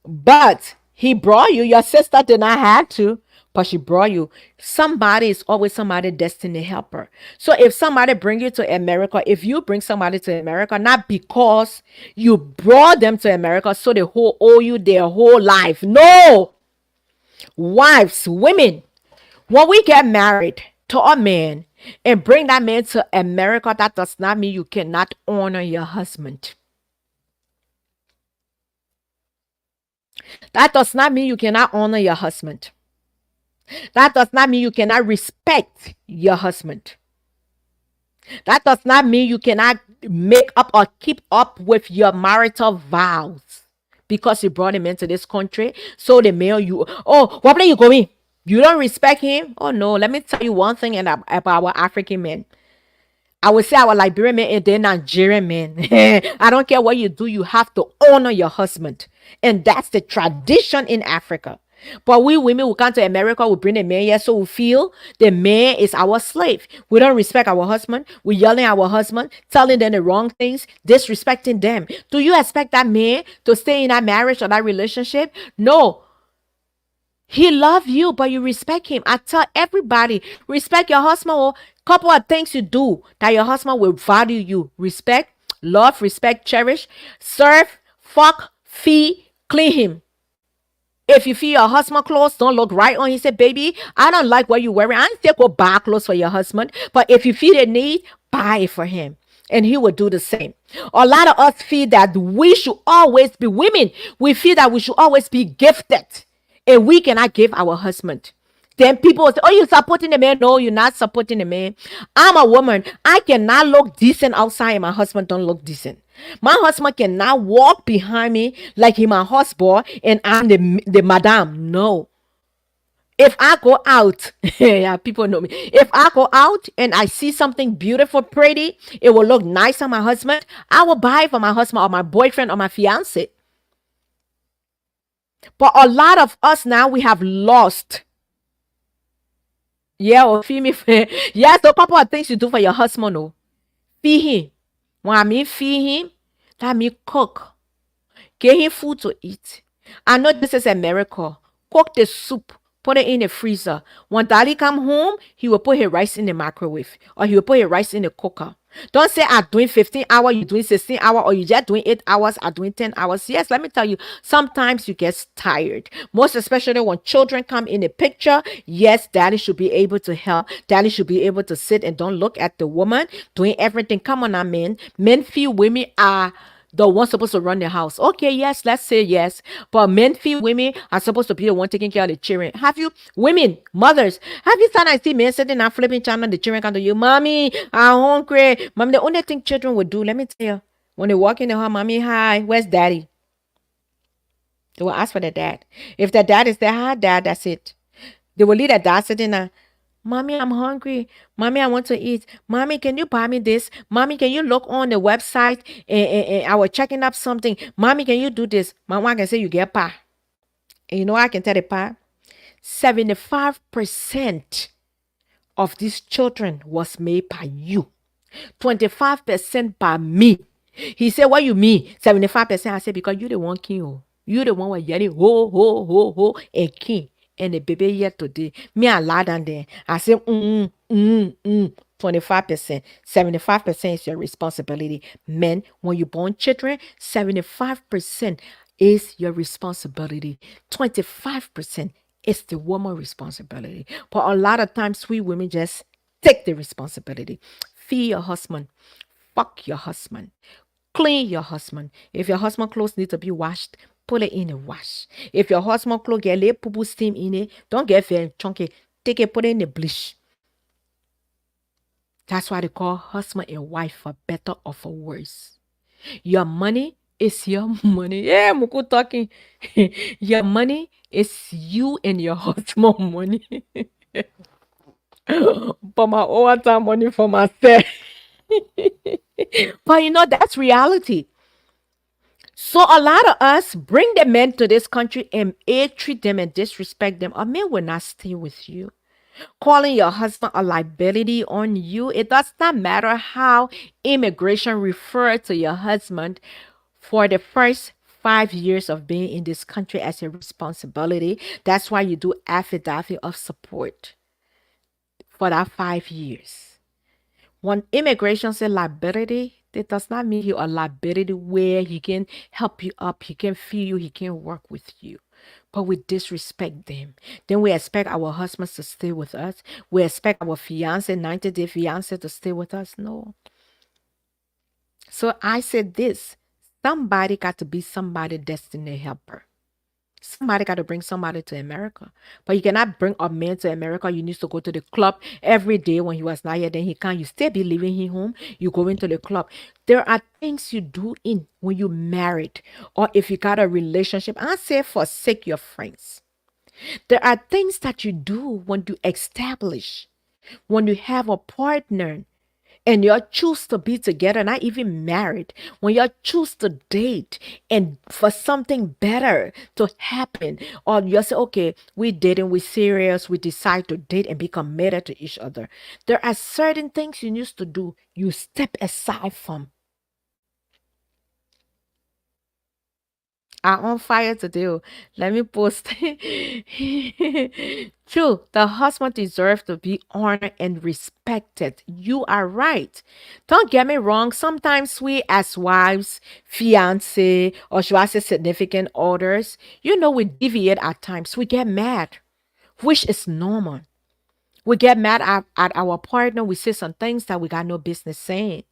Speaker 2: but he brought you. Your sister did not have to, but she brought you. Somebody is always somebody destiny helper. So if somebody bring you to America, if you bring somebody to America, not because you brought them to America, so they whole owe you their whole life. No, wives, women, when we get married to a man and bring that man to America, that does not mean you cannot honor your husband. That does not mean you cannot honor your husband. That does not mean you cannot respect your husband. That does not mean you cannot make up or keep up with your marital vows because you brought him into this country. So the male you, oh, where are you going? You don't respect him? Oh no, let me tell you one thing about our African men. I would say our Liberian men and then Nigerian men. I don't care what you do, you have to honor your husband. And that's the tradition in Africa. But we women who come to America, we bring a man here, so we feel the man is our slave. We don't respect our husband. We yelling at our husband, telling them the wrong things, disrespecting them. Do you expect that man to stay in that marriage or that relationship? No. He love you, but you respect him. I tell everybody, respect your husband. Or couple of things you do that your husband will value you. Respect, love, respect, cherish, serve, fuck, feed, clean him. If you feel your husband clothes don't look right on, he said, baby, I don't like what you're wearing. I ain't still go buy clothes for your husband. But if you feel the need, buy it for him. And he will do the same. A lot of us feel that we should always be women. We feel that we should always be gifted. And we cannot give our husband. Then people will say, oh, you're supporting the man. No, you're not supporting the man. I'm a woman. I cannot look decent outside and my husband don't look decent. My husband cannot walk behind me like he my husband and I'm the madam. No. If I go out, yeah, people know me. If I go out and I see something beautiful, pretty, it will look nice on my husband, I will buy it for my husband or my boyfriend or my fiance. But a lot of us now, we have lost. Yeah, or feed me. Yes, a couple of things you do for your husband. Oh, feed him. When I mean feed him, that means cook. Get him food to eat. I know this is a miracle. Cook the soup. Put it in the freezer. When daddy come home, he will put his rice in the microwave. Or he will put his rice in the cooker. Don't say I'm doing 15 hours, you're doing 16 hours, or you just doing 8 hours, I'm doing 10 hours. Yes, let me tell you, sometimes you get tired. Most especially when children come in the picture. Yes, daddy should be able to help. Daddy should be able to sit and don't look at the woman doing everything. Come on now, men. Men feel women are the one supposed to run the house. Okay, yes, let's say yes. But men feel women are supposed to be the one taking care of the children. Have you, women, mothers, have you seen I see men sitting and flipping channel, the children come to you, mommy, I'm hungry. Mommy, the only thing children would do, let me tell you, when they walk in the home, mommy, hi, where's daddy? They will ask for their dad. If their dad is there, hi, dad, that's it. They will leave their dad sitting there. Mommy, I'm hungry. Mommy, I want to eat. Mommy, can you buy me this? Mommy, can you look on the website and I was checking up something? Mommy, can you do this? Mama can say you get pa. And you know what I can tell the pa? 75% of these children was made by you. 25% by me. He said, what you mean? 75%. I said, because you the one king. Oh. You the one was yelling, ho, ho, ho, ho, and king. And the baby yet today. Me, I lie down there. I said, 25%. 75% is your responsibility. Men, when you born children, 75% is your responsibility. 25% is the woman responsibility. But a lot of times we women just take the responsibility. Feed your husband. Fuck your husband. Clean your husband. If your husband clothes need to be washed, put it in the wash. If your husband clothes get a little poo steam in it, don't get very chunky. Take it, put it in the bleach. That's why they call husband and wife for better or for worse. Your money is your money. Yeah, Muku talking. Your money is you and your husband money. But my overtime money for myself. But that's reality. So a lot of us bring the men to this country and treat them and disrespect them. A man will not stay with you. Calling your husband a liability on you, it does not matter how immigration referred to your husband for the first 5 years of being in this country as a responsibility. That's why you do affidavit of support for that 5 years. When immigration says liability, it does not mean you're a liability where he can help you up, he can feed you, he can work with you. But we disrespect them. Then we expect our husbands to stay with us. We expect our fiance, 90-day fiance, to stay with us. No. So I said this. Somebody got to be somebody destiny helper. Somebody got to bring somebody to America. But you cannot bring a man to America. You need to go to the club every day when he was not here. Then he can't. You still be leaving him home. You go into the club. There are things you do in when you married or if you got a relationship. I say forsake your friends. There are things that you do when you establish, when you have a partner and you choose to be together, not even married, when you choose to date and for something better to happen, or you say, okay, we dating, we serious, we decide to date and be committed to each other. There are certain things you need to do, you step aside from. I'm on fire today. Oh. Let me post. True, the husband deserves to be honored and respected. You are right. Don't get me wrong. Sometimes we, as wives, fiance, or should I say significant others, we deviate at times. We get mad, which is normal. We get mad at our partner. We say some things that we got no business saying.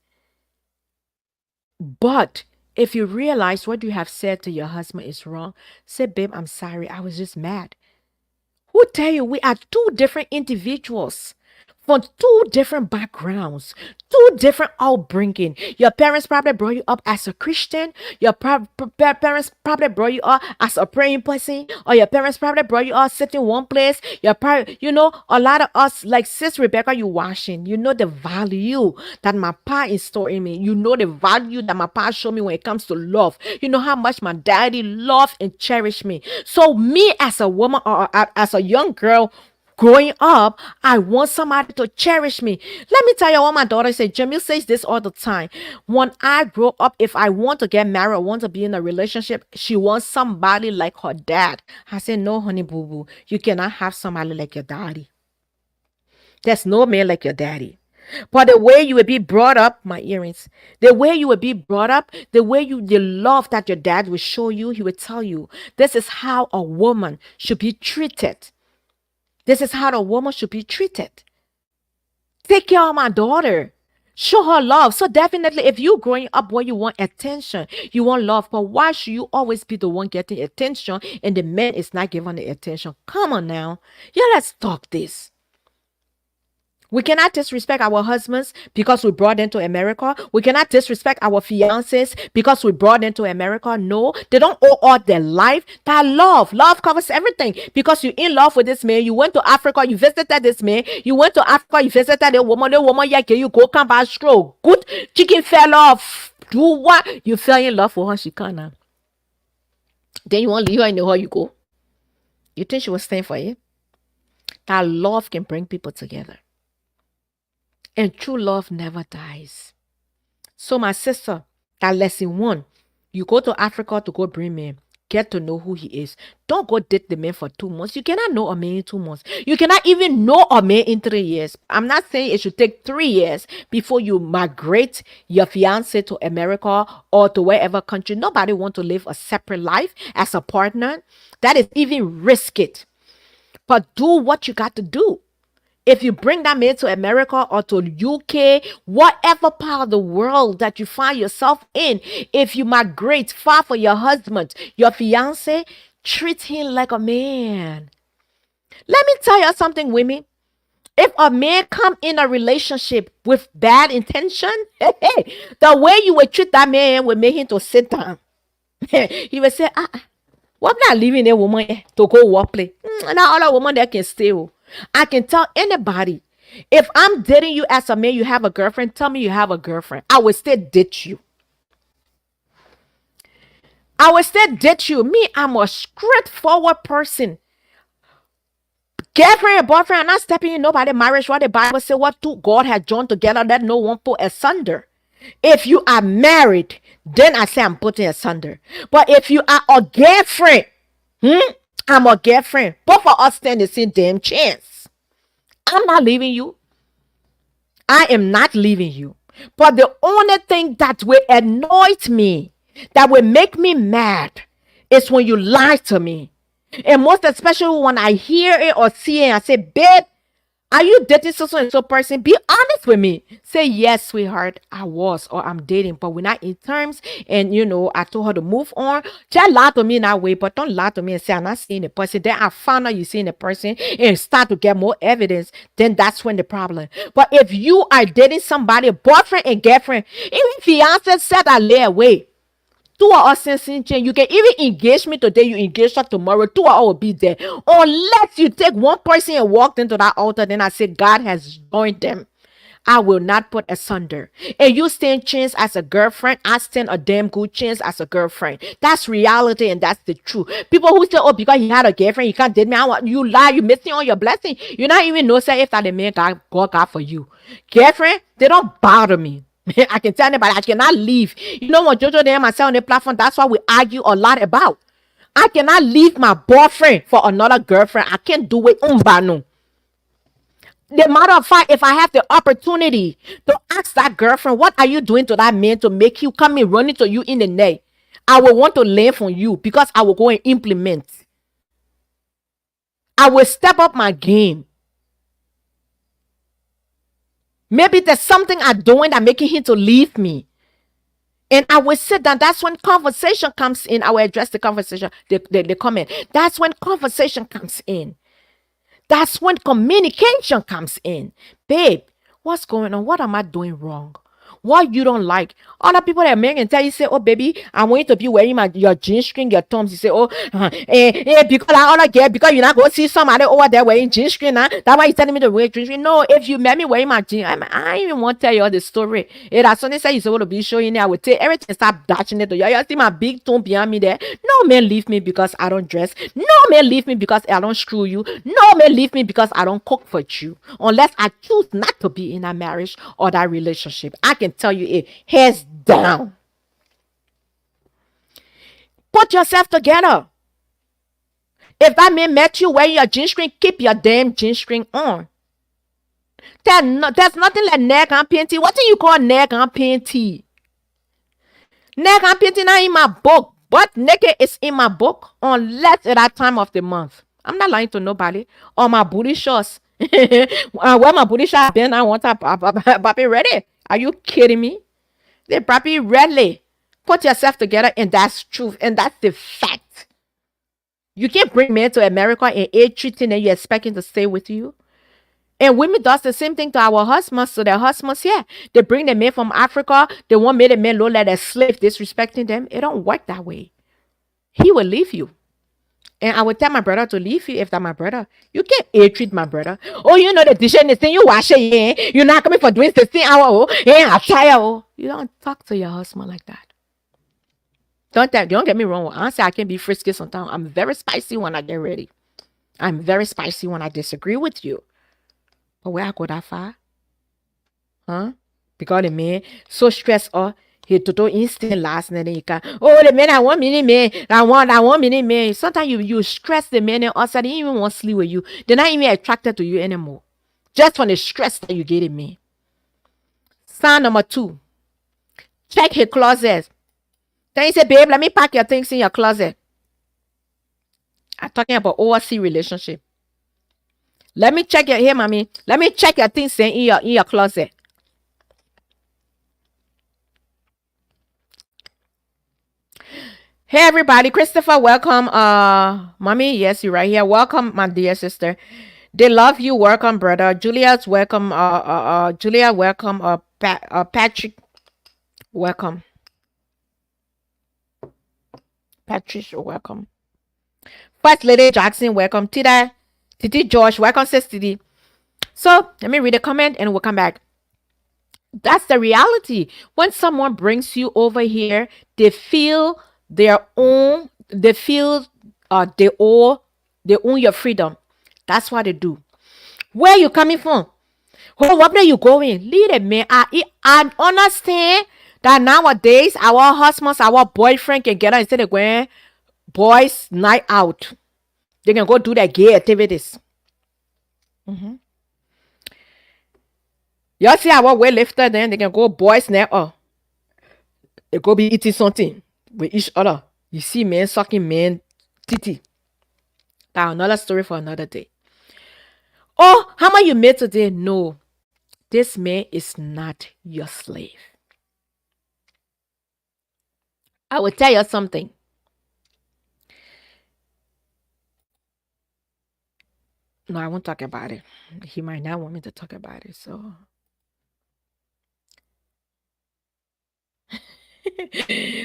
Speaker 2: But if you realize what you have said to your husband is wrong, say, babe, I'm sorry. I was just mad. Who tell you we are two different individuals from two different backgrounds, two different upbringing? Your parents probably brought you up as a Christian. Your parents probably brought you up as a praying person, or your parents probably brought you up sitting one place. A lot of us, like Sis Rebecca, you watching, the value that my pa installed in me. You know the value that my pa showed me when it comes to love. You know how much my daddy loved and cherished me. So me as a woman or as a young girl growing up, I want somebody to cherish me. Let me tell you what my daughter said. Jamil says this all the time. When I grow up, if I want to get married or want to be in a relationship, she wants somebody like her dad. I said, no, honey boo boo, you cannot have somebody like your daddy. There's no man like your daddy. But the way you would be brought up, my earrings, the way you would be brought up, the love that your dad would show you, he would tell you, this is how a woman should be treated. This is how a woman should be treated. Take care of my daughter. Show her love. So definitely, if you're growing up where you want attention, you want love, but why should you always be the one getting attention and the man is not giving the attention? Come on now. Yeah, let's talk this. We cannot disrespect our husbands because we brought them to America. We cannot disrespect our fiancés because we brought them to America. No, they don't owe all their life. That love covers everything. Because you're in love with this man, you went to Africa, you visited this man. You went to Africa, you visited a woman. The woman, yeah, you go come back stroke. Good chicken fell off. Do what? You fell in love with her, she can't. Then you want to leave her in the hole, you go. You think she was staying for you? How love can bring people together. And true love never dies. So, my sister, that lesson one, you go to Africa to go bring man. Get to know who he is. Don't go date the man for 2 months. You cannot know a man in 2 months. You cannot even know a man in 3 years. I'm not saying it should take 3 years before you migrate your fiance to America or to wherever country. Nobody want to live a separate life as a partner. That is even risk it. But do what you got to do. If you bring that man to America or to UK, whatever part of the world that you find yourself in, if you migrate far from your husband, your fiance, treat him like a man. Let me tell you something, women. If a man come in a relationship with bad intention, the way you would treat that man will make him to sit down. He will say, well, I'm not leaving a woman to go work play. Not all a woman that can stay. I can tell anybody. If I'm dating you as a man, you have a girlfriend, tell me you have a girlfriend. I will still date you. I will still date you. Me, I'm a straightforward person. Girlfriend and boyfriend, I'm not stepping in nobody's marriage. What the Bible say, what two God has joined together, that no one put asunder. If you are married, then I say I'm putting asunder. But if you are a girlfriend, I'm a girlfriend. Both of us stand the same damn chance. I'm not leaving you. I am not leaving you. But the only thing that will annoy me, that will make me mad, is when you lie to me. And most especially when I hear it or see it, I say, babe, are you dating so and so person? Be honest with me. Say, yes, sweetheart, I was, or I'm dating, but we're not in terms. And, I told her to move on. Just lie to me in that way, but don't lie to me and say, I'm not seeing the person. Then I found out you seeing the person and start to get more evidence. Then that's when the problem. But if you are dating somebody, boyfriend and girlfriend, even fiance said I lay away. Two of us sensing change. You can even engage me today, you engage her tomorrow. Two of us will be there. Unless you take one person and walked into that altar, then I say God has joined them. I will not put asunder. And you stand chance as a girlfriend, I stand a damn good chance as a girlfriend. That's reality and that's the truth. People who say, oh, because he had a girlfriend, you can't date me. You lie, you missing on your blessing. You not even know say if that the man God got for you. Girlfriend, they don't bother me. I can tell anybody I cannot leave. You know what Jojo and myself on the platform, that's why we argue a lot about. I cannot leave my boyfriend for another girlfriend. I can't do it. No. The matter of fact, if I have the opportunity to ask that girlfriend, what are you doing to that man to make you come in running to you in the neck? I will want to learn from you because I will go and implement. I will step up my game. Maybe there's something I'm doing that making him to leave me. And I will sit down. That's when conversation comes in. I will address the conversation, the comment. That's when conversation comes in. That's when communication comes in. Babe, what's going on? What am I doing wrong? What you don't like? Other people that make and tell you, say, oh, baby, I want you to be wearing your jeans string, your thumbs. You say, oh, because I wanna get, because you're not going to see somebody over there wearing jeans string. That's why you telling me to wear jeans string. No, if you met me wearing my jeans, I ain't even want to tell you all the story. It as soon as you're supposed to be showing it, I would take everything, stop dashing it to you. You see my big tone behind me there? No man leave me because I don't dress. No man leave me because I don't screw you. No man leave me because I don't cook for you. Unless I choose not to be in a marriage or that relationship. I can tell you it. Heads down. Put yourself together. If that man met you wearing your jean string, keep your damn jean string on. There's nothing like neck and panty. What do you call neck and panty? Neck and panty not in my book. But naked is in my book unless at that time of the month. I'm not lying to nobody. Or my booty shorts. Where my booty shorts been, I want papi ready. Are you kidding me? They papi ready. Put yourself together and that's truth. And that's the fact. You can't bring men to America and age treating and you're expecting to stay with you. And women does the same thing to our husbands. So their husbands, yeah, they bring the men from Africa. They want make the men look like a slave, disrespecting them. It don't work that way. He will leave you. And I would tell my brother to leave you if that's my brother. You can't ill-treat my brother. Oh, you know the dish and the thing you wash it, yeah. You're not coming for doing 16 hours, oh, yeah, I tire, oh. You don't talk to your husband like that. Don't get me wrong. Honestly, I can be frisky sometimes. I'm very spicy when I get ready. I'm very spicy when I disagree with you. But where I go that far? Huh? Because the man so stressed out, he total instant last night. You can, oh, the man, I want mini man. I want mini man. Sometimes you stress the man and also they didn't even want to sleep with you. They're not even attracted to you anymore. Just from the stress that you get in me. Sign number 2. Check his closet. Then he say, babe, let me pack your things in your closet. I'm talking about overseas relationship. Let me check your here, mommy. Let me check your things in your closet. Hey everybody, Christopher, welcome. Mommy, yes, you're right here. Welcome, my dear sister. They love you. Welcome, brother. Julia's welcome. Julia, welcome. Patrick, welcome. Patricia, welcome. First Lady Jackson, welcome. Titi George, welcome, sis Titi. So let me read a comment and we'll come back. That's the reality. When someone brings you over here, they feel their own, they feel they own your freedom. That's what they do. Where you coming from? Oh, what are you going? Lead it, man. I understand that nowadays our husbands, our boyfriend can get out instead of going boys night out. They can go do their gay activities. Y'all see our weightlifter, then they can go boys night out. They go be eating something with each other. You see men sucking men titty. That's another story for another day. Oh, how much you made today? No, this man is not your slave. I will tell you something. No, I won't talk about it. He might not want me to talk about it. So,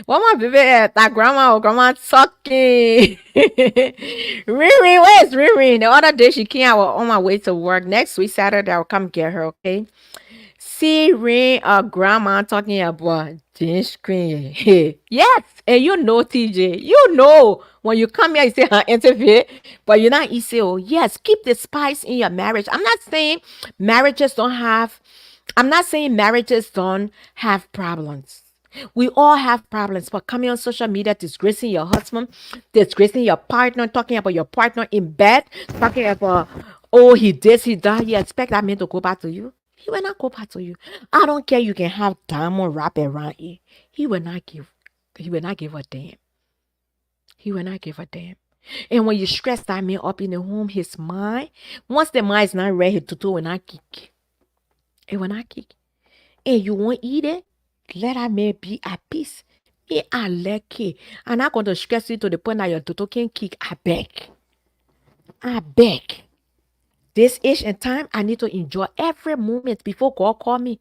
Speaker 2: what my baby at? That grandma or grandma talking. Riri, where's Riri? The other day she came out on my way to work. Next week, Saturday, I'll come get her, okay? See Ring grandma talking about James screen. Yes, and you know TJ. You know when you come here, you say interview, but you're not you say, oh yes, keep the spice in your marriage. Marriages don't have I'm not saying marriages don't have problems. We all have problems, but coming on social media, disgracing your husband, disgracing your partner, talking about your partner in bed, talking about, oh, he did, he died. You expect that man to go back to you? He will not go back to you. I don't care. You can have diamond wrap around it. He will not give. He will not give a damn. He will not give a damn. And when you stress that man up in the home, his mind, once the mind is not ready to do, it will not kick. It will not kick. And you won't eat it, let that man be at peace. Me, I like it. I'm not going to stress you to the point that your toto can kick. I beg. I beg. This age and time, I need to enjoy every moment before God call me.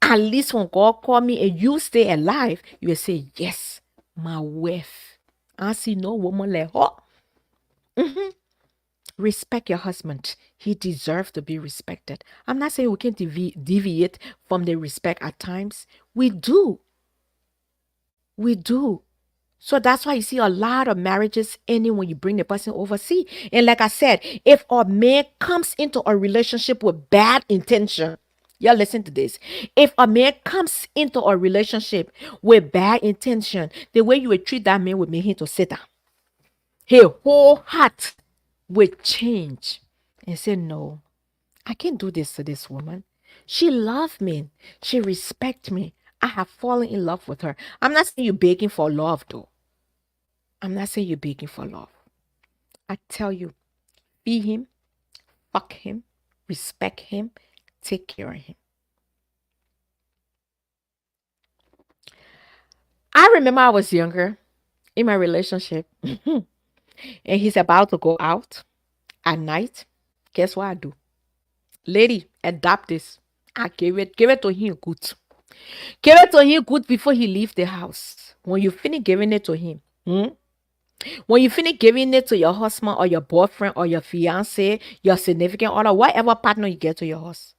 Speaker 2: At least when God call me and you stay alive, you will say, yes, my wife. I see no woman like her. Respect your husband. He deserves to be respected. I'm not saying we can deviate from the respect at times. We do. We do. So that's why you see a lot of marriages ending when you bring the person overseas. And like I said, if a man comes into a relationship with bad intention, y'all listen to this. If a man comes into a relationship with bad intention, the way you would treat that man would make him to sit down. His whole heart would change and say, no, I can't do this to this woman. She loves me. She respects me. I have fallen in love with her. I'm not saying you're begging for love, though. I'm not saying you're begging for love. I tell you, be him, fuck him, respect him, take care of him. I remember I was younger in my relationship, and he's about to go out at night. Guess what I do? Lady, adopt this. I give it to him good. Give it to him good before he leave the house. When you finish giving it to him, when you finish giving it to your husband or your boyfriend or your fiance, your significant other, whatever partner you get to your house,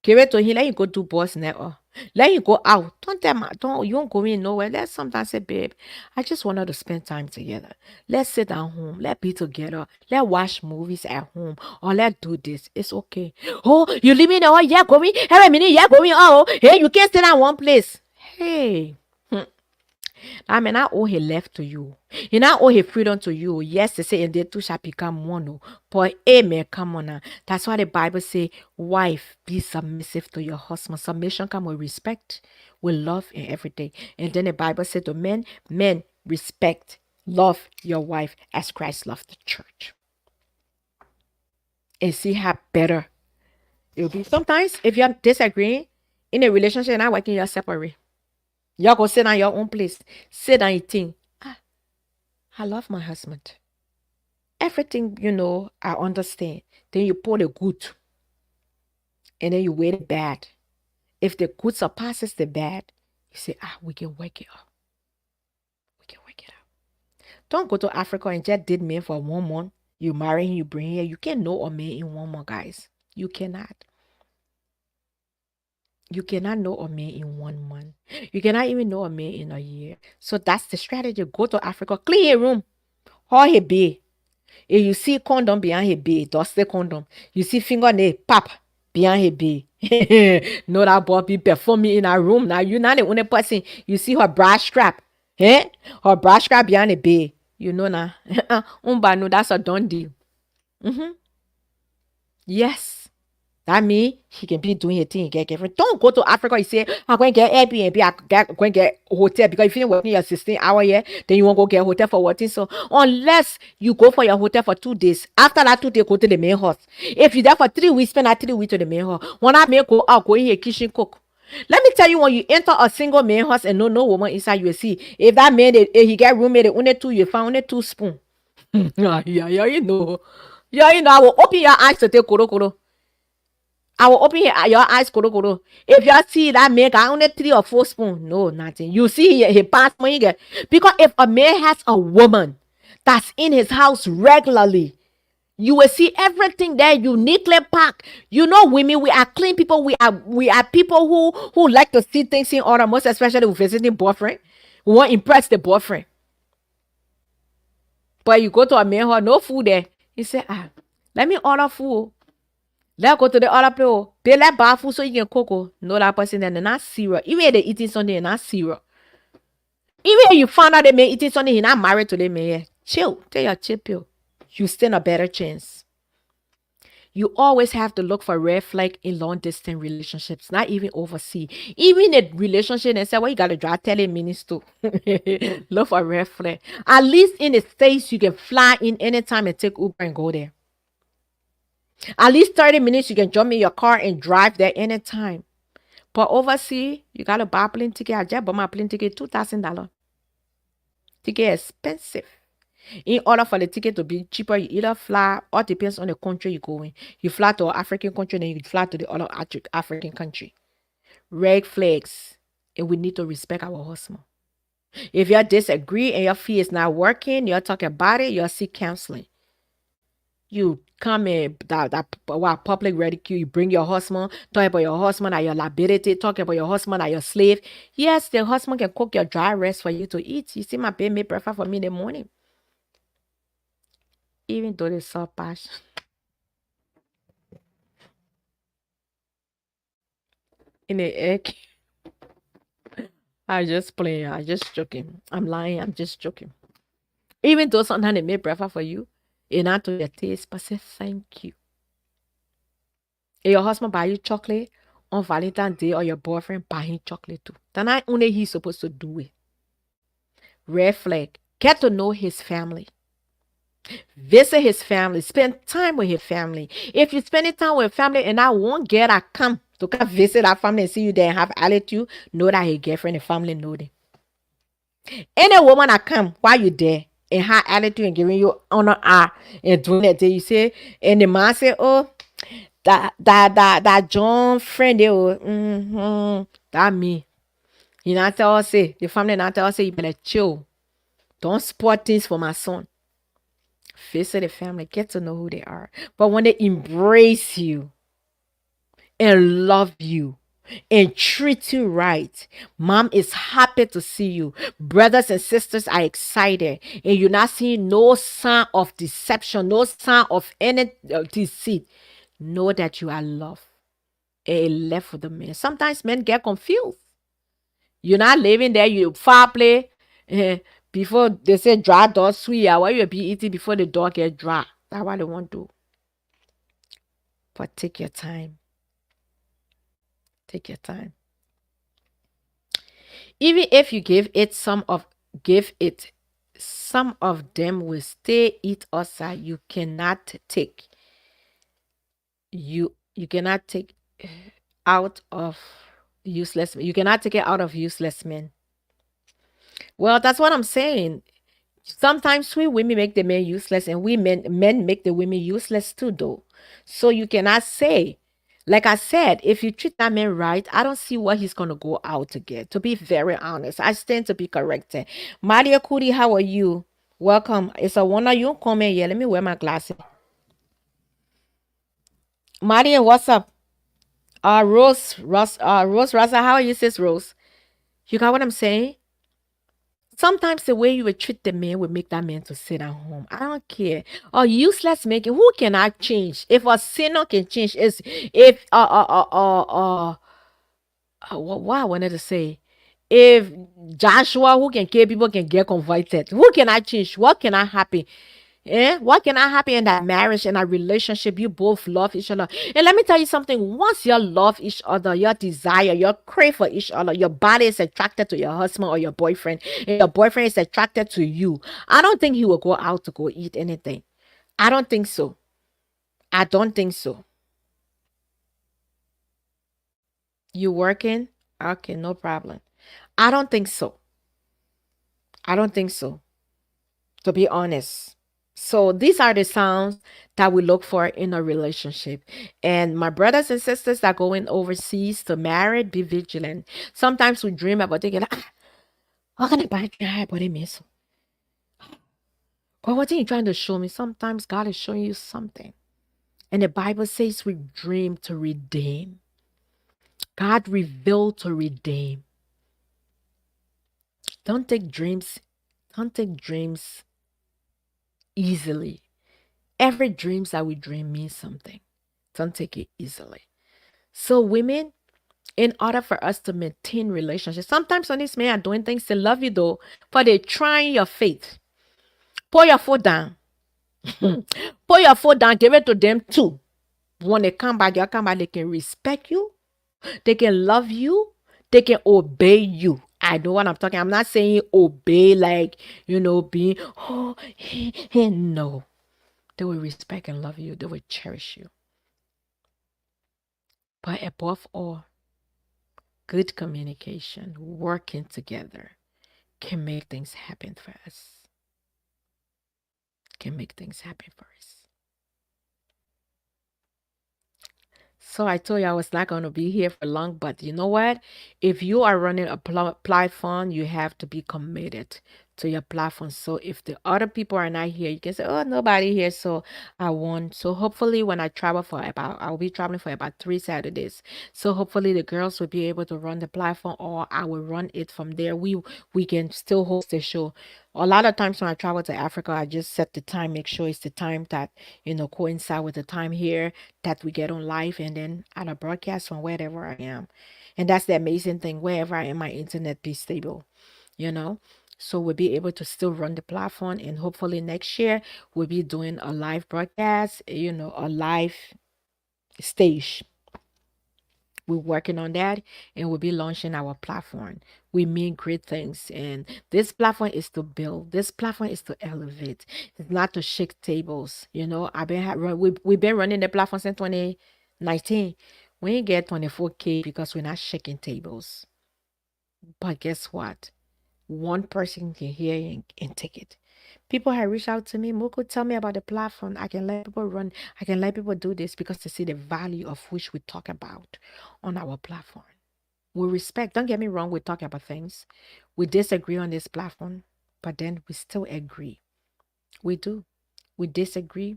Speaker 2: give it to him. Let him go do boss network. Let you go out. Don't tell my don't you won't go in nowhere. Let's sometimes say, babe, I just wanted to spend time together. Let's sit down home. Let's be together. Let's watch movies at home. Or let's do this. It's okay. Oh, you leave me there. Oh, yeah, going. Hey, a minute, yeah, going. Oh, hey, you can't stay in one place. Hey. I mean, I owe his left to you. He not owe his freedom to you. Yes, they say, and they two shall become one. Oh. But amen, come on now. That's why the Bible say, wife, be submissive to your husband. Submission come with respect, with love, and everything. And then the Bible said to men, men, respect, love your wife as Christ loved the church. And see how better it'll be. Sometimes, if you're disagreeing in a relationship, and not working, you're separate. Y'all go sit on your own place. Sit on your thing. I love my husband. Everything, I understand. Then you pour the good and then you weigh the bad. If the good surpasses the bad, you say, we can work it out. We can work it out. Don't go to Africa and just date men for 1 month. You marry him, you bring him here. You can't know a man in 1 month, guys. You cannot. You cannot know a man in 1 month. You cannot even know a man in a year. So that's the strategy. Go to Africa, clean your room, hold your bed. If you see condom behind her bed, dusty condom. You see fingernail pop behind her bed. No, that boy be performing in her room. Now you not the only person. You see her bra strap. Eh? Her bra strap behind the bed. You know now. No, that's a done deal. Yes. That means he can be doing a thing and get girlfriend. Don't go to Africa and say, I'm going to get Airbnb, I'm going to get hotel because if you're working your 16 hour here, then you won't go get hotel for working. So unless you go for your hotel for 2 days, after that 2 days, go to the main house. If you're there for 3 weeks, spend that 3 weeks to the main house. When I may go out, go in here kitchen cook. Let me tell you, when you enter a single main house and no woman inside, you will see if that man he get roommate only two, you found only 2 spoon. Yeah, you know. Yeah, I will open your eyes to take koro. I will open your eyes, koro. If you see that man got only 3 or 4 spoons, no, nothing. You see he pass when he get. Because if a man has a woman that's in his house regularly, you will see everything there uniquely packed. You know, women, we are clean people. We are people who like to see things in order, most especially with visiting boyfriend. We want to impress the boyfriend. But you go to a man who no food there. He say, let me order food. Let's go to the other place. Pay that bar food so you can cook. No, that person then they're not serious. Even if they eating something, they're not serious. Even if you find out they may eating something, he's not married to them. Yeah. Chill. Tell your chill pill. You stand a better chance. You always have to look for red flag in long distance relationships, not even overseas. Even a relationship and say, well, you gotta drive 30 minutes to look for red flag. At least in the States, you can fly in anytime and take Uber and go there. At least 30 minutes, you can jump in your car and drive there anytime. But overseas, you gotta buy a plane ticket. I just bought my plane ticket, $2,000. Ticket expensive. In order for the ticket to be cheaper, you either fly, or depends on the country you go in. You fly to an African country, then you fly to the other African country. Red flags. And we need to respect our husband. If you disagree and your fee is not working, you're talking about it, you'll seek counseling. You come in that public ridicule, you bring your husband, talk about your husband and your liability, talk about your husband and your slave. Yes, the husband can cook your dry rice for you to eat. You see, my baby made breakfast for me in the morning. Even though they saw patch in the egg. I just playing, I just joking. I'm lying, I'm just joking. Even though sometimes they make breakfast for you, it's not to your taste, but say thank you. If your husband buy you chocolate on Valentine's Day or your boyfriend buy him chocolate too. Then not only he's supposed to do it. Red flag. Get to know his family. Visit his family. Spend time with his family. If you're spending time with family and I won't get a come to come visit our family and see you there and have attitude, know that his girlfriend and family know them. Any woman that come while you there and have attitude and giving you honor and doing that, you say, and the man say, oh, that John friend there, that me. You not tell us say the family not tell us say you better chill. Don't spoil things for my son. Visit the family, get to know who they are. But when they embrace you and love you, and treat you right. Mom is happy to see you. Brothers and sisters are excited, and you're not seeing no sign of deception, no sign of any deceit. Know that you are loved and left for the man. Sometimes men get confused. You're not living there, you fireplace. eh, Before they say dry dog sweet, why you be eating before the dog get dry? That's what they want to do. But take your time. Take your time. Even if you give it, some of them will stay eat outside. You cannot take out of useless. You cannot take it out of useless men. Well, that's what I'm saying. Sometimes we women make the men useless, and we men make the women useless too, though. So you cannot say, like I said, if you treat that man right, I don't see what he's gonna go out to get. To be very honest, I stand to be corrected. Maria Kudi, how are you? Welcome. It's a wonder you come in here. Let me wear my glasses. Maria, what's up? Rose Raza, how are you, sis Rose? You got what I'm saying? Sometimes the way you would treat the man would make that man to sit at home. I don't care. Or useless making. Who can I change? If a sinner can change, is if what I wanted to say. If Joshua, who can kill people, can get converted, who can I change? What can I happen? What can I happen in that marriage and that relationship? You both love each other. And let me tell you something. Once you love each other, your desire, your crave for each other, your body is attracted to your husband or your boyfriend, and your boyfriend is attracted to you. I don't think he will go out to go eat anything. I don't think so. I don't think so. You working? Okay, no problem. I don't think so. I don't think so, to be honest. So these are the sounds that we look for in a relationship. And my brothers and sisters that going overseas to marry, be vigilant. Sometimes we dream about thinking, how can I buy dry body miss? Or what are you trying to show me? Sometimes God is showing you something. And the Bible says we dream to redeem. God revealed to redeem. Don't take dreams, don't take dreams easily. Every dreams that we dream means something. Don't take it easily. So women, in order for us to maintain relationships, sometimes when these men are doing things to love you though, but they're trying your faith. Put your foot down. Put your foot down. Give it to them too. When they come back, they can respect you. They can love you. They can obey you. I know what I'm talking. I'm not saying obey like, being, no. They will respect and love you. They will cherish you. But above all, good communication, working together can make things happen for us. Can make things happen for us. So I told you I was not going to be here for long, but you know what? If you are running a platform, you have to be committed to your platform. So if the other people are not here, you can say, "Oh, nobody here, so I won." So hopefully, when I travel I'll be traveling for about 3 Saturdays. So hopefully, the girls will be able to run the platform, or I will run it from there. We can still host the show. A lot of times when I travel to Africa, I just set the time, make sure it's the time that coincide with the time here that we get on live, and then at a broadcast from wherever I am. And that's the amazing thing. Wherever I am, my internet be stable, you know. So we'll be able to still run the platform, and hopefully next year we'll be doing a live broadcast, a live stage. We're working on that, and we'll be launching our platform. We mean great things, and this platform is to build. This platform is to elevate. It's not to shake tables. We've been running the platform since 2019. We ain't get 24K because we're not shaking tables. But guess what? One person can hear and take it. People have reached out to me. Moko, tell me about the platform. I can let people run. I can let people do this because they see the value of which we talk about on our platform. We respect. Don't get me wrong. We talk about things. We disagree on this platform, but then we still agree. We do. We disagree.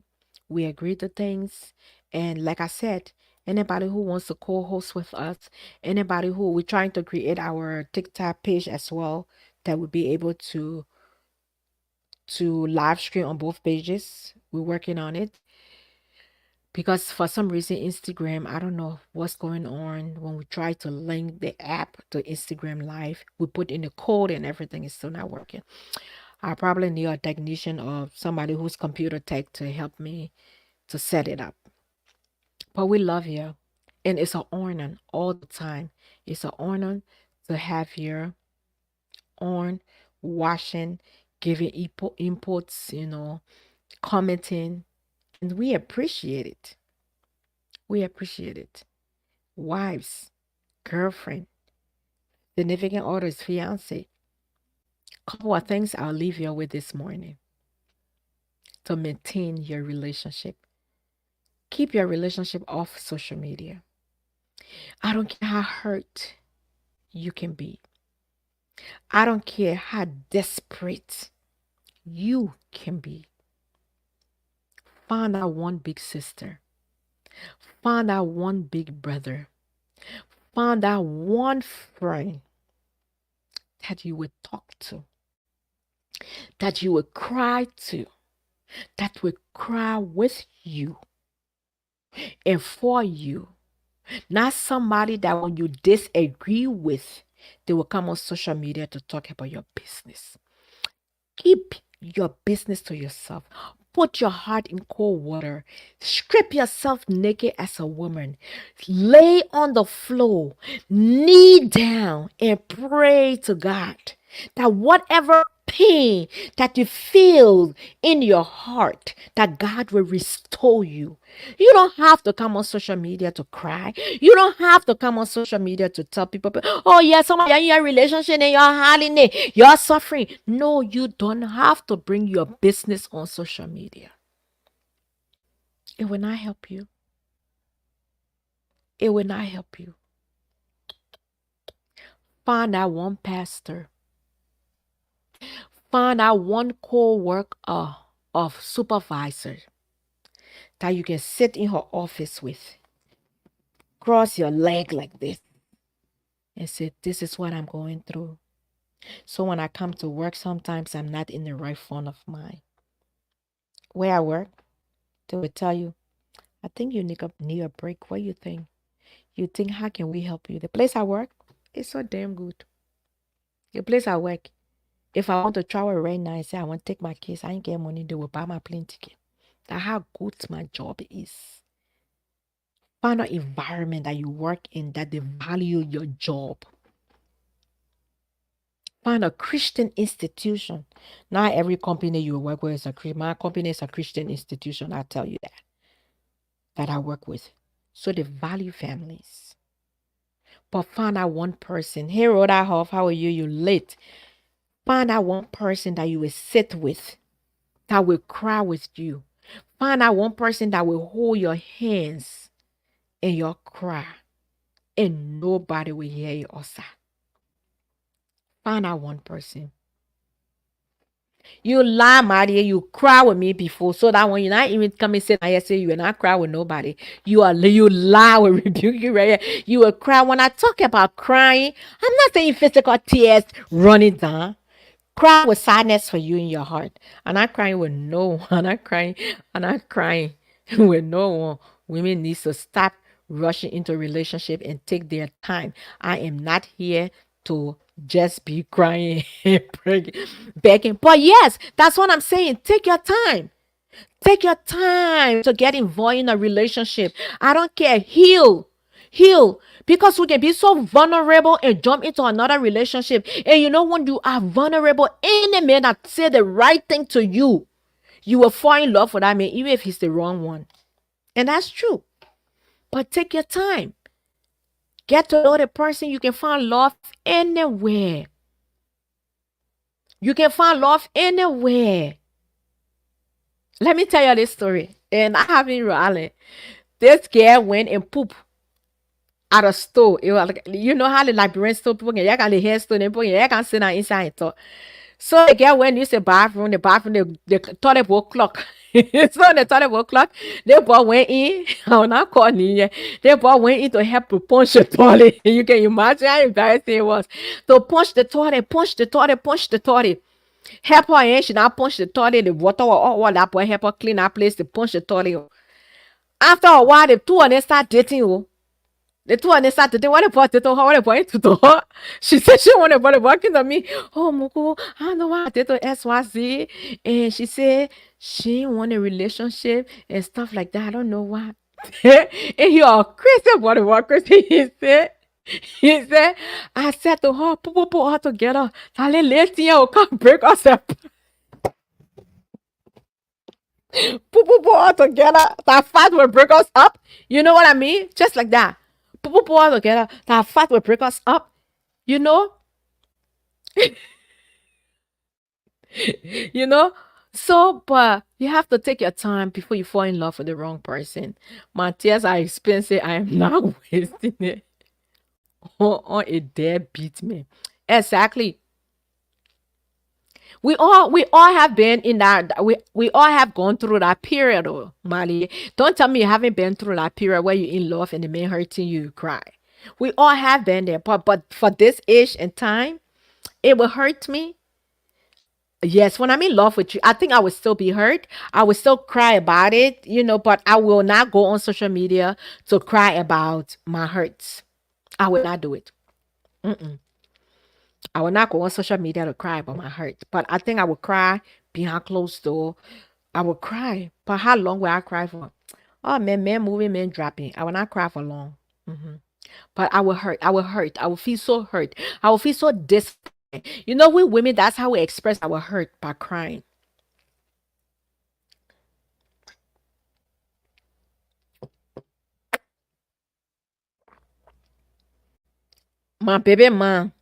Speaker 2: We agree to things. And like I said, Anybody who wants to co-host with us, anybody who we're trying to create our TikTok page as well, that would be able to live stream on both pages. We're working on it because for some reason Instagram, I don't know what's going on. When we try to link the app to Instagram Live, we put in the code and everything is still not working. I probably need a technician or somebody who's computer tech to help me to set it up. But we love you. And it's an honor all the time. It's an honor to have you on, watching, giving inputs, commenting. And we appreciate it. We appreciate it. Wives, girlfriend, significant others, fiance. Couple of things I'll leave you with this morning to maintain your relationship. Keep your relationship off social media. I don't care how hurt you can be. I don't care how desperate you can be. Find out one big sister. Find out one big brother. Find out one friend that you would talk to, that you would cry to, that would cry with you and for you. Not somebody that when you disagree with, they will come on social media to talk about your business. Keep your business to yourself. Put your heart in cold water. Strip yourself naked as a woman. Lay on the floor. Kneel down and pray to God that whatever pain that you feel in your heart, that God will restore you. You don't have to come on social media to cry. You don't have to come on social media to tell people, oh yeah, some of you in your relationship and you're hiding it, you're suffering. No, you don't have to bring your business on social media. It will not help you. It will not help you. Find out one pastor. Find out one co-worker of supervisor that you can sit in her office with. Cross your leg like this and say, this is what I'm going through. So when I come to work, sometimes I'm not in the right frame of mind. Where I work, they will tell you, I think you need a break. What do you think? You think, how can we help you? The place I work is so damn good. The place I work, if I want to travel right now and say I want to take my kids, I ain't get money, they will buy my plane ticket. That's how good my job is. Find an environment that you work in that they value your job. Find a Christian institution. Not every company you work with is a Christian. My company is a Christian institution. I tell you that I work with. So they value families. But find out one person. Hey, Rhoda Hoff, how are you? You late. Find out one person that you will sit with, that will cry with you. Find out one person that will hold your hands in your cry, and nobody will hear you also. Find out one person. You lie, Maria. You cry with me before, so that when you're not even coming sit and say you will not cry with nobody. You lie, will rebuke you right here. You will cry. When I talk about crying, I'm not saying physical tears running down. Cry with sadness for you in your heart. I'm not crying with no one. I'm not crying. I'm not crying with no one. Women need to stop rushing into a relationship and take their time. I am not here to just be crying and begging. But yes, that's what I'm saying. Take your time. Take your time to get involved in a relationship. I don't care. Heal. Heal. Because we can be so vulnerable and jump into another relationship. And you know, when you are vulnerable, any man that say the right thing to you, you will fall in love with that man, even if he's the wrong one. And that's true. But take your time. Get to know the person. You can find love anywhere. You can find love anywhere. Let me tell you this story. And I have in Rhode Island. This girl went and pooped at a store. It was like, you know how the Liberian store people can yak the hair store and people can yak and sit down inside and talk. So the girl went use the bathroom, the toilet bowl clock. So the toilet bowl clock, the boy went in. I'm not calling you. The boy went in to help to punch the toilet. You can imagine how embarrassing it was. To punch the toilet, punch the toilet, punch the toilet. Help her in, she now punch the toilet, the water or all that boy help her clean that place to punch the toilet. After a while, the two of them start dating. Oh. The two of them start dating. What the boy to her? What the boy to her? She said she wanted the boy to me. Oh, Mugu, I don't know why I did to SYZ. And she said she didn't want a relationship and stuff like that. I don't know why. And he all crazy boy, the boy crazy. He said, I said to her, put her together. Tell her later, you come break us up. Put all together. That fight will break us up. You know what I mean? Just like that. Put all together. That fight will break us up. You know? You know? So, but you have to take your time before you fall in love with the wrong person. My tears are expensive. I am not wasting it on a deadbeat man. Exactly. We all have been in that we all have gone through that period, oh Mali. Don't tell me you haven't been through that period where you're in love and the man hurting you, you cry. We all have been there, but for this age and time, it will hurt me. Yes, when I'm in love with you, I think I would still be hurt. I would still cry about it, but I will not go on social media to cry about my hurts. I will not do it. Mm-mm. I will not go on social media to cry about my hurt, but I think I would cry behind closed door. I would cry, but how long will I cry for? Oh man moving, man dropping. I will not cry for long. But I will hurt. I will hurt. I will feel so hurt. I will feel so disappointed. We women, that's how we express our hurt by crying. My baby man,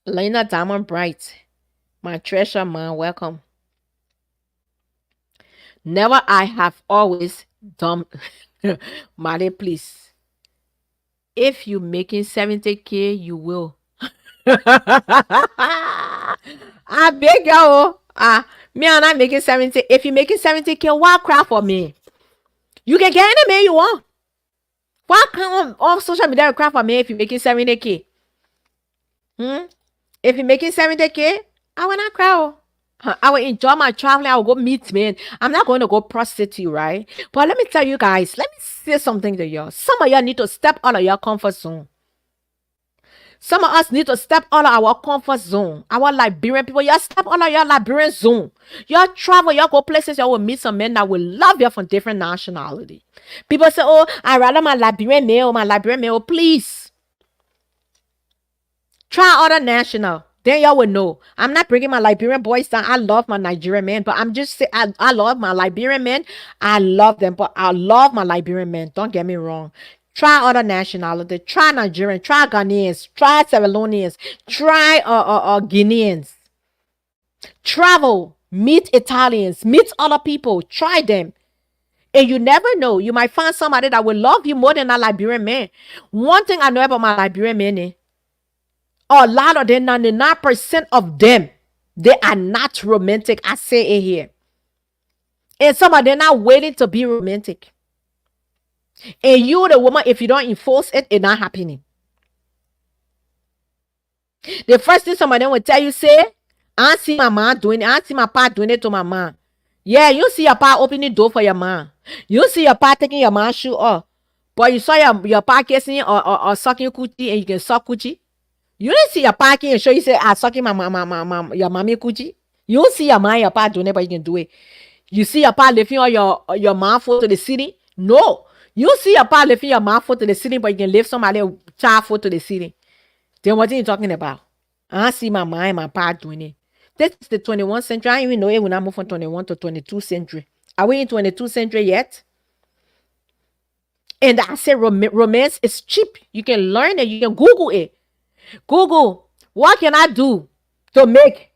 Speaker 2: Lena Diamond Bright, my treasure man, welcome. Never I have always done. Male, please. If you making 70K, you will. I beg you. Me and I making 70. If you making 70K, why cry for me? You can get any man you want. Why come on social media cry for me if you making 70K? Hmm? If you making 70K, I will not cry. Oh. I will enjoy my traveling. I will go meet men. I'm not going to go prostitute, right? But let me tell you guys, let me say something to you. Some of y'all need to step out of your comfort zone. Some of us need to step out of our comfort zone. Our Liberian people, y'all step out of your Liberian zone. Y'all travel, y'all go places, y'all will meet some men that will love you from different nationality. People say, oh, I rather my Liberian male, my Liberian male. Please try other national. Then y'all will know. I'm not bringing my Liberian boys down. I love my Nigerian men, but I'm just saying, I love my Liberian men. I love them, but I love my Liberian men. Don't get me wrong. Try other nationality. Try Nigerian. Try Ghanaians. Try Sierra Leoneans. Try Guineans. Travel. Meet Italians. Meet other people. Try them. And you never know. You might find somebody that will love you more than a Liberian man. One thing I know about my Liberian men is a lot of them, 99% of them, they are not romantic. I say it here. And some of them are waiting to be romantic. And you, the woman, if you don't enforce it, it's not happening. The first thing some of them will tell you, say, I see my mom doing it. I see my pa doing it to my mom. Yeah, you see your pa opening the door for your mom. You see your pa taking your mom's shoe off. But you saw your pa kissing or sucking coochie and you can suck coochie. You didn't see your pa and show you say, I sucking your mommy coochie. You don't see your mom, your pa doing it, but you can do it. You see your pa lifting all your mom foot to the ceiling? No. You see your pa lifting your mom foot to the ceiling, but you can lift somebody child foot to the ceiling. Then what are you talking about? I see my mom and my pa doing it. This is the 21st century. I don't even know it when I move from 21 to 22nd century. Are we in 22nd century yet? And I say romance is cheap. You can learn it. You can Google it. Google, what can I do to make?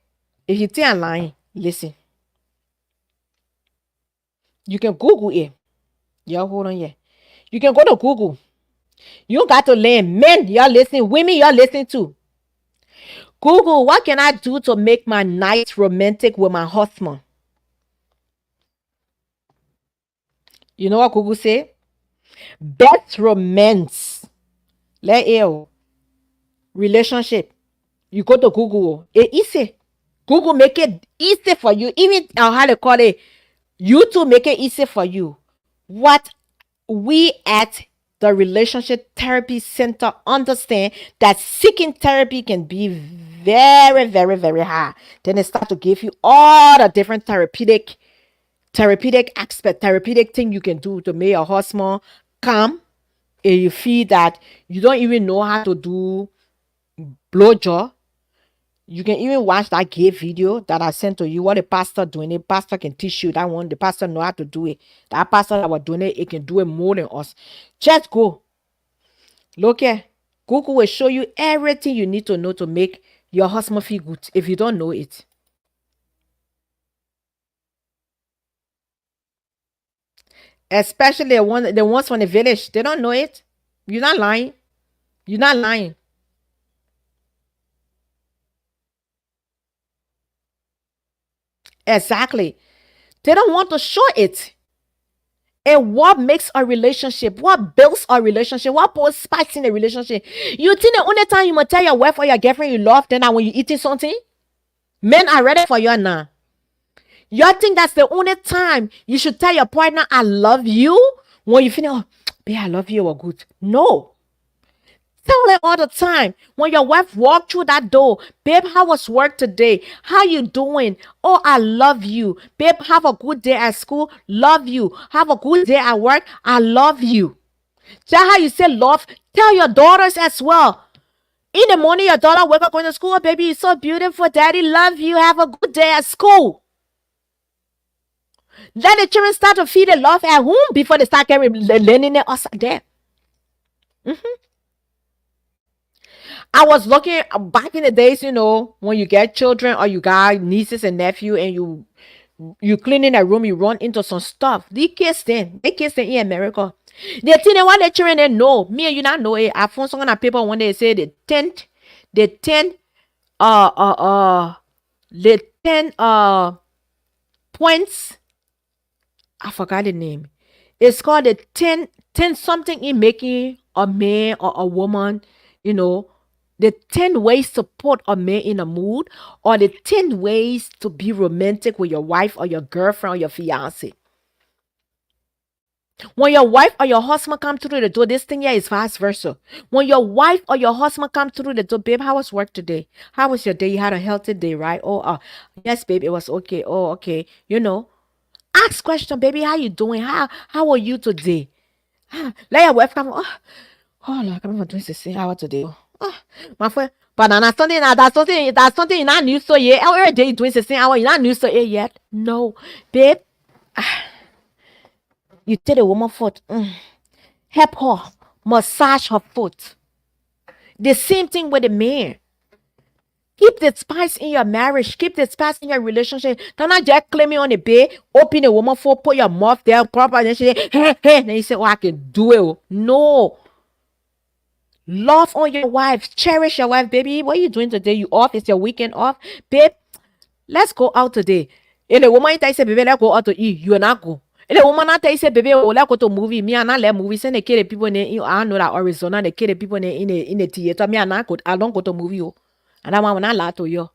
Speaker 2: If you think I'm lying, listen. You can Google it. Y'all hold on here. You can go to Google. You got to learn. Men, y'all listening. Women, y'all listening too. Google, what can I do to make my night romantic with my husband? You know what Google say? Best romance. Let you relationship. You go to Google. It easy. Google make it easy for you. Even how they call it, YouTube make it easy for you. What we at the Relationship Therapy Center understand that seeking therapy can be very, very, very hard. Then they start to give you all the different therapeutic aspect, therapeutic thing you can do to make your husband calm. And you feel that you don't even know how to do blowjob. You can even watch that gay video that I sent to you. What the pastor doing it, pastor can teach you that one. The pastor know how to do it. That pastor that was doing it, it can do it more than us. Just go. Look here. Google will show you everything you need to know to make your husband feel good if you don't know it. Especially the ones from the village. They don't know it. You're not lying. You're not lying. Exactly. They don't want to show it. And what makes a relationship, what builds a relationship, what puts spice in a relationship? You think the only time you must tell your wife or your girlfriend you love them now when you eating something? Men are ready for you now. You think that's the only time you should tell your partner, I love you? When you feel, oh, babe, I love you, or good. No. Tell her all the time. When your wife walk through that door, babe, how was work today? How you doing? Oh, I love you. Babe, have a good day at school. Love you. Have a good day at work. I love you. That's how you say love. Tell your daughters as well. In the morning, your daughter wake up going to school. Oh, baby, you're so beautiful. Daddy, love you. Have a good day at school. Let the children start to feel the love at home before they start learning it outside there. I was looking back in the days, when you get children or you got nieces and nephew and you cleaning a room, you run into some stuff. They kids then in America. They think they want the children they know. Me and you not know it. I found something on paper one day say the 10 uh uh uh the 10 points. I forgot the name. It's called the 10 something in making a man or a woman, you know, the 10 ways to put a man in a mood, or the 10 ways to be romantic with your wife or your girlfriend or your fiance. When your wife or your husband come through the door, this thing here is vice versa. When your wife or your husband come through the door, babe, how was work today? How was your day? You had a healthy day, right? Oh, yes, babe, it was okay. Oh, okay. Ask question, baby, how you doing? How are you today? Let your wife come. Oh Lord, come on, doing the same hour today. Oh, my friend. But that's something you're not used to yet. Every day doing the same hour, you're not used to it yet. No, babe, you take a woman foot. Help her. Massage her foot. The same thing with the man. Keep the spice in your marriage. Keep the spice in your relationship. Don't not just claiming on the bed, open a woman for, put your mouth there proper, and then she say, hey, hey. Then you say, oh, I can do it. No. Love on your wife. Cherish your wife, baby. What are you doing today? You off? It's your weekend off? Babe, let's go out today. And the woman tell you, say, baby, let's go out to eat. You will not go. And the woman tell you, say, baby, oh, let's go to a movie. Me, I not let movies. Send the kid people in I know that Arizona, the kid people in the theater. Me, I don't go to movie. Oh. And that one will not lie to you.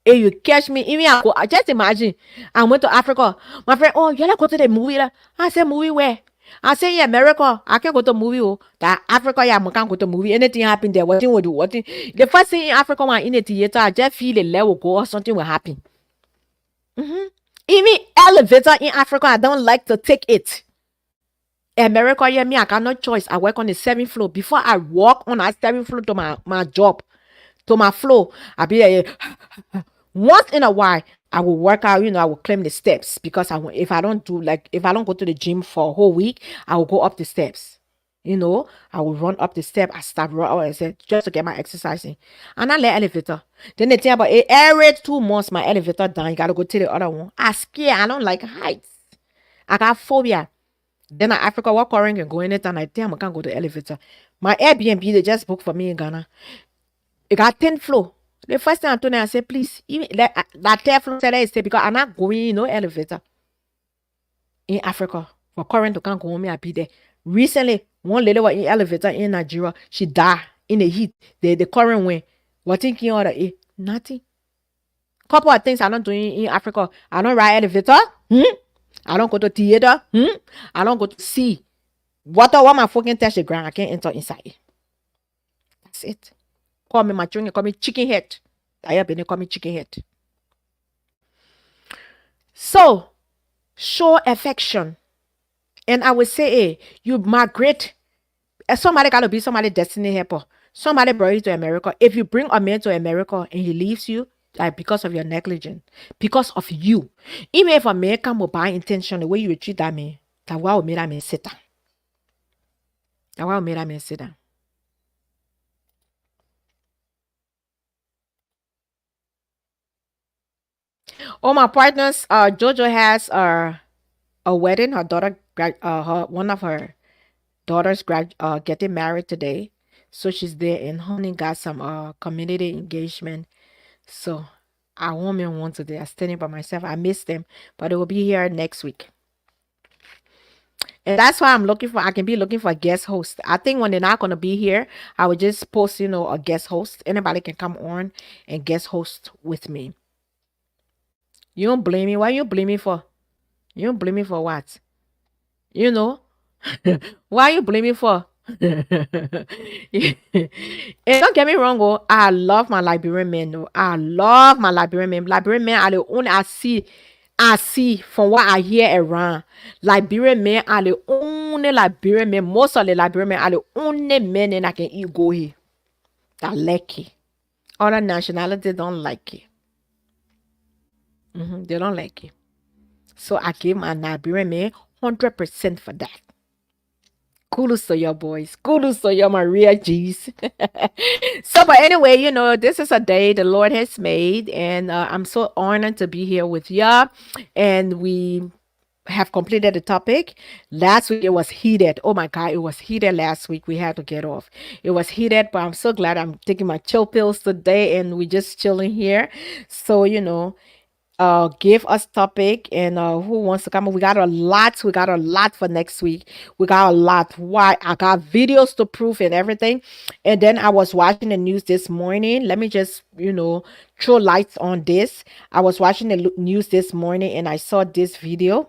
Speaker 2: If you catch me, even I just imagine I went to Africa. My friend, oh, you like go to the movie? I said, movie where? I say in America, I can go to movie. Oh, that Africa, yeah, I can't go to movie. Anything happen there, what thing will do? What thing? The first thing in Africa, when in the theater, I just feel a level go or something will happen. Even elevator in Africa, I don't like to take it. America, yeah, me, I got no choice. I work on the 7th floor. Before I walk on that 7th floor to my job, to my floor, I be there. Once in a while, I will work out, I will climb the steps because if I don't go to the gym for a whole week, I will go up the steps. I will run up the step. I start run I said just to get my exercise in. And I let elevator. Then they tell about every 2 months my elevator down. You gotta go to the other one. I scared. I don't like heights. I got phobia. Then I Africa walk around and go in it and I think I can't go to the elevator. My Airbnb they just booked for me in Ghana. It got 10 floor. The first thing I told them, I said, please, even that Teflon said I said, because I'm not going in no elevator in Africa. For current to can't go home, I be there. Recently, one lady was in elevator in Nigeria. She died in the heat. The current went. What thinking of it? Nothing. Couple of things I don't do in Africa. I don't ride elevator. I don't go to theater. I don't go to sea. Water, what my fucking touch the ground, I can't enter inside. That's it. Call me my children, call me chicken head. I have been call me chicken head. So show affection. And I would say, hey, you migrate. Somebody gotta be somebody destiny helper. Somebody brought you to America. If you bring a man to America and he leaves you, like because of your negligence, because of you, even if a man come with by intention, the way you treat that man, that why will make that man sit down. That why will make that man sit down. All my partners, Jojo has a wedding. Her daughter, one of her daughters, getting married today. So she's there, and Honey got some community engagement. So I won't be one today. I'm standing by myself. I miss them, but they will be here next week. And that's why I'm looking for. I can be looking for a guest host. I think when they're not gonna be here, I would just post, a guest host. Anybody can come on and guest host with me. You don't blame me. Why you blame me for? You don't blame me for what? You know? Why you blame me for? And don't get me wrong, oh, I love my Liberian men. No, I love my Liberian men. Liberian men are the only I see from what I hear around. Liberian men are the only Liberian men. Most of the Liberian men are the only men that I can eat go here. That like it. Other nationalities don't like it. They don't like it. So I give my Liberian men 100% for that. Kudos to your boys. Kudos to your Maria G's. So, but anyway, this is a day the Lord has made, and I'm so honored to be here with ya. And we have completed the topic. Last week it was heated. Oh my God, it was heated last week. We had to get off. It was heated, but I'm so glad I'm taking my chill pills today, and we just chilling here. So, give us topic, and who wants to come up. We got a lot for next week. We got a lot. Why? I got videos to prove and everything. And then I was watching the news this morning. Let me just throw lights on this. I was watching the news this morning, and I saw this video.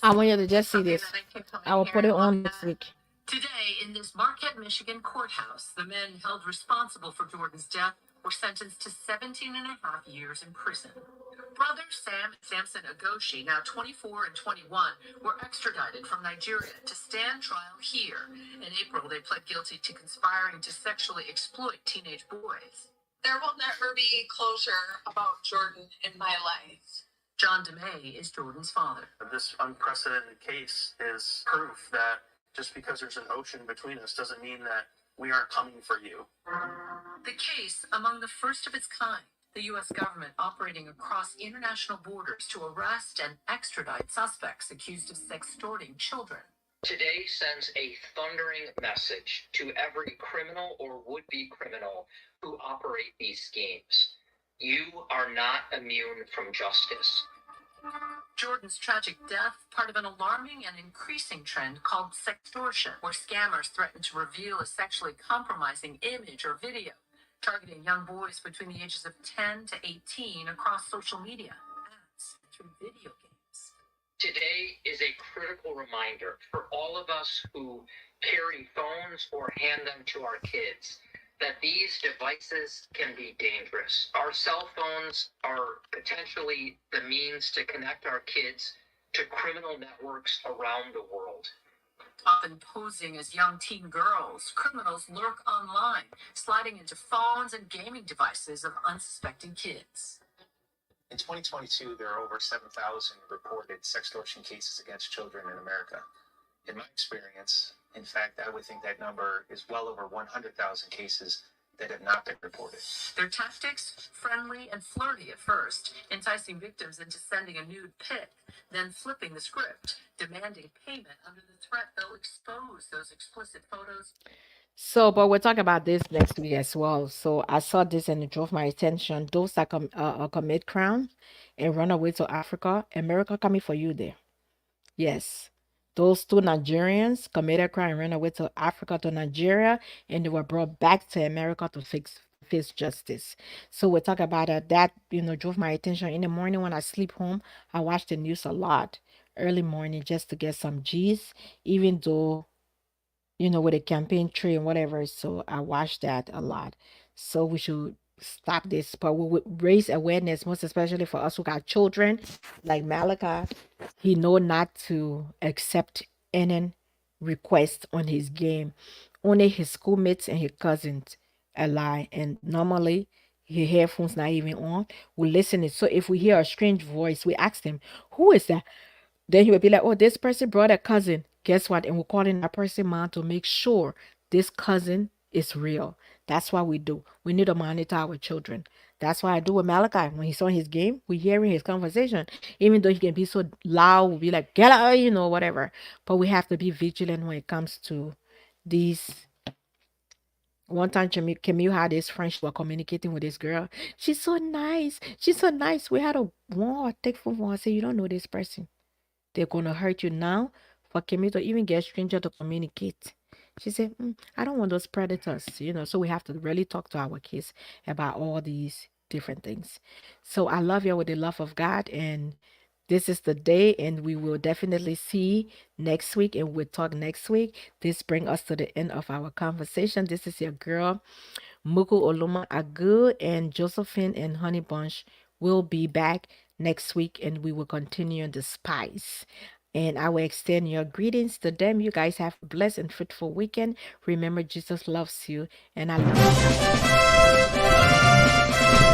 Speaker 2: I want you to just see this. I will put it on next week. Today, in this Marquette, Michigan courthouse, the men held responsible for Jordan's death were sentenced to 17 and a half years in prison. Brothers Sam and Samson Agoshi, now 24 and 21, were extradited from Nigeria to stand trial here. In April, they pled guilty to conspiring to sexually exploit teenage boys. There will never be closure about Jordan in my life. John DeMay is Jordan's father. This unprecedented case is proof that just because there's an ocean between us doesn't mean that we aren't coming for you. The case, among the first of its kind, the U.S. government operating across international borders to arrest and extradite suspects accused of sextorting children. Today sends a thundering message to every criminal or would-be criminal who operate these schemes. You are not immune from justice. Jordan's tragic death, part of an alarming and increasing trend called sextortion, where scammers threaten to reveal a sexually compromising image or video, targeting young boys between the ages of 10 to 18 across social media, apps, and through video games. Today is a critical reminder for all of us who carry phones or hand them to our kids that these devices can be dangerous. Our cell phones are potentially the means to connect our kids to criminal networks around the world. Often posing as young teen girls, criminals lurk online, sliding into phones and gaming devices of unsuspecting kids. In 2022, there are over 7,000 reported sextortion cases against children in America. In my experience, in fact, I would think that number is well over 100,000 cases
Speaker 3: Their tactics, friendly and flirty at first, enticing victims into sending a nude pic, then flipping the script, demanding payment under the threat they'll expose those explicit photos.
Speaker 2: So, but we'll talk about this next week as well. So, I saw this and it drove my attention. Those that commit crime and run away to Africa, America coming for you there. Yes. Those two Nigerians committed crime and ran away to Africa to Nigeria, and they were brought back to America to face justice. So we talk about that. That drove my attention. In the morning when I sleep home, I watch the news a lot early morning just to get some G's, even though with a campaign tree and whatever. So I watch that a lot. So we should stop this, but we would raise awareness, most especially for us who got children, like Malachi. He know not to accept any request on his game. Only his schoolmates and his cousins allow, and normally his headphones not even on. We listen it. So if we hear a strange voice, we ask him, "Who is that?" Then he would be like, "Oh, this person brought a cousin." Guess what? And we're calling that person mom to make sure this cousin is real. That's what we do. We need to monitor our children. That's why I do with Malachi. When he's on his game, we hearing his conversation. Even though he can be so loud, we'll be like, "Get out," whatever. But we have to be vigilant when it comes to these. One time, Camille had this friend, she was communicating with this girl. She's so nice. She's so nice. We had a war, take for one. I say, "You don't know this person. They're gonna hurt you now." For Kimmy to even get stranger to communicate. She said, "I don't want those predators. So we have to really talk to our kids about all these different things. So I love you with the love of God, and this is the day, and we will definitely see next week, and we'll talk next week. This brings us to the end of our conversation. This is your girl, Muku Oluma Agu, and Josephine and Honey Bunch will be back next week, and we will continue the spice. And I will extend your greetings to them. You guys have a blessed and fruitful weekend. Remember, Jesus loves you, and I love you.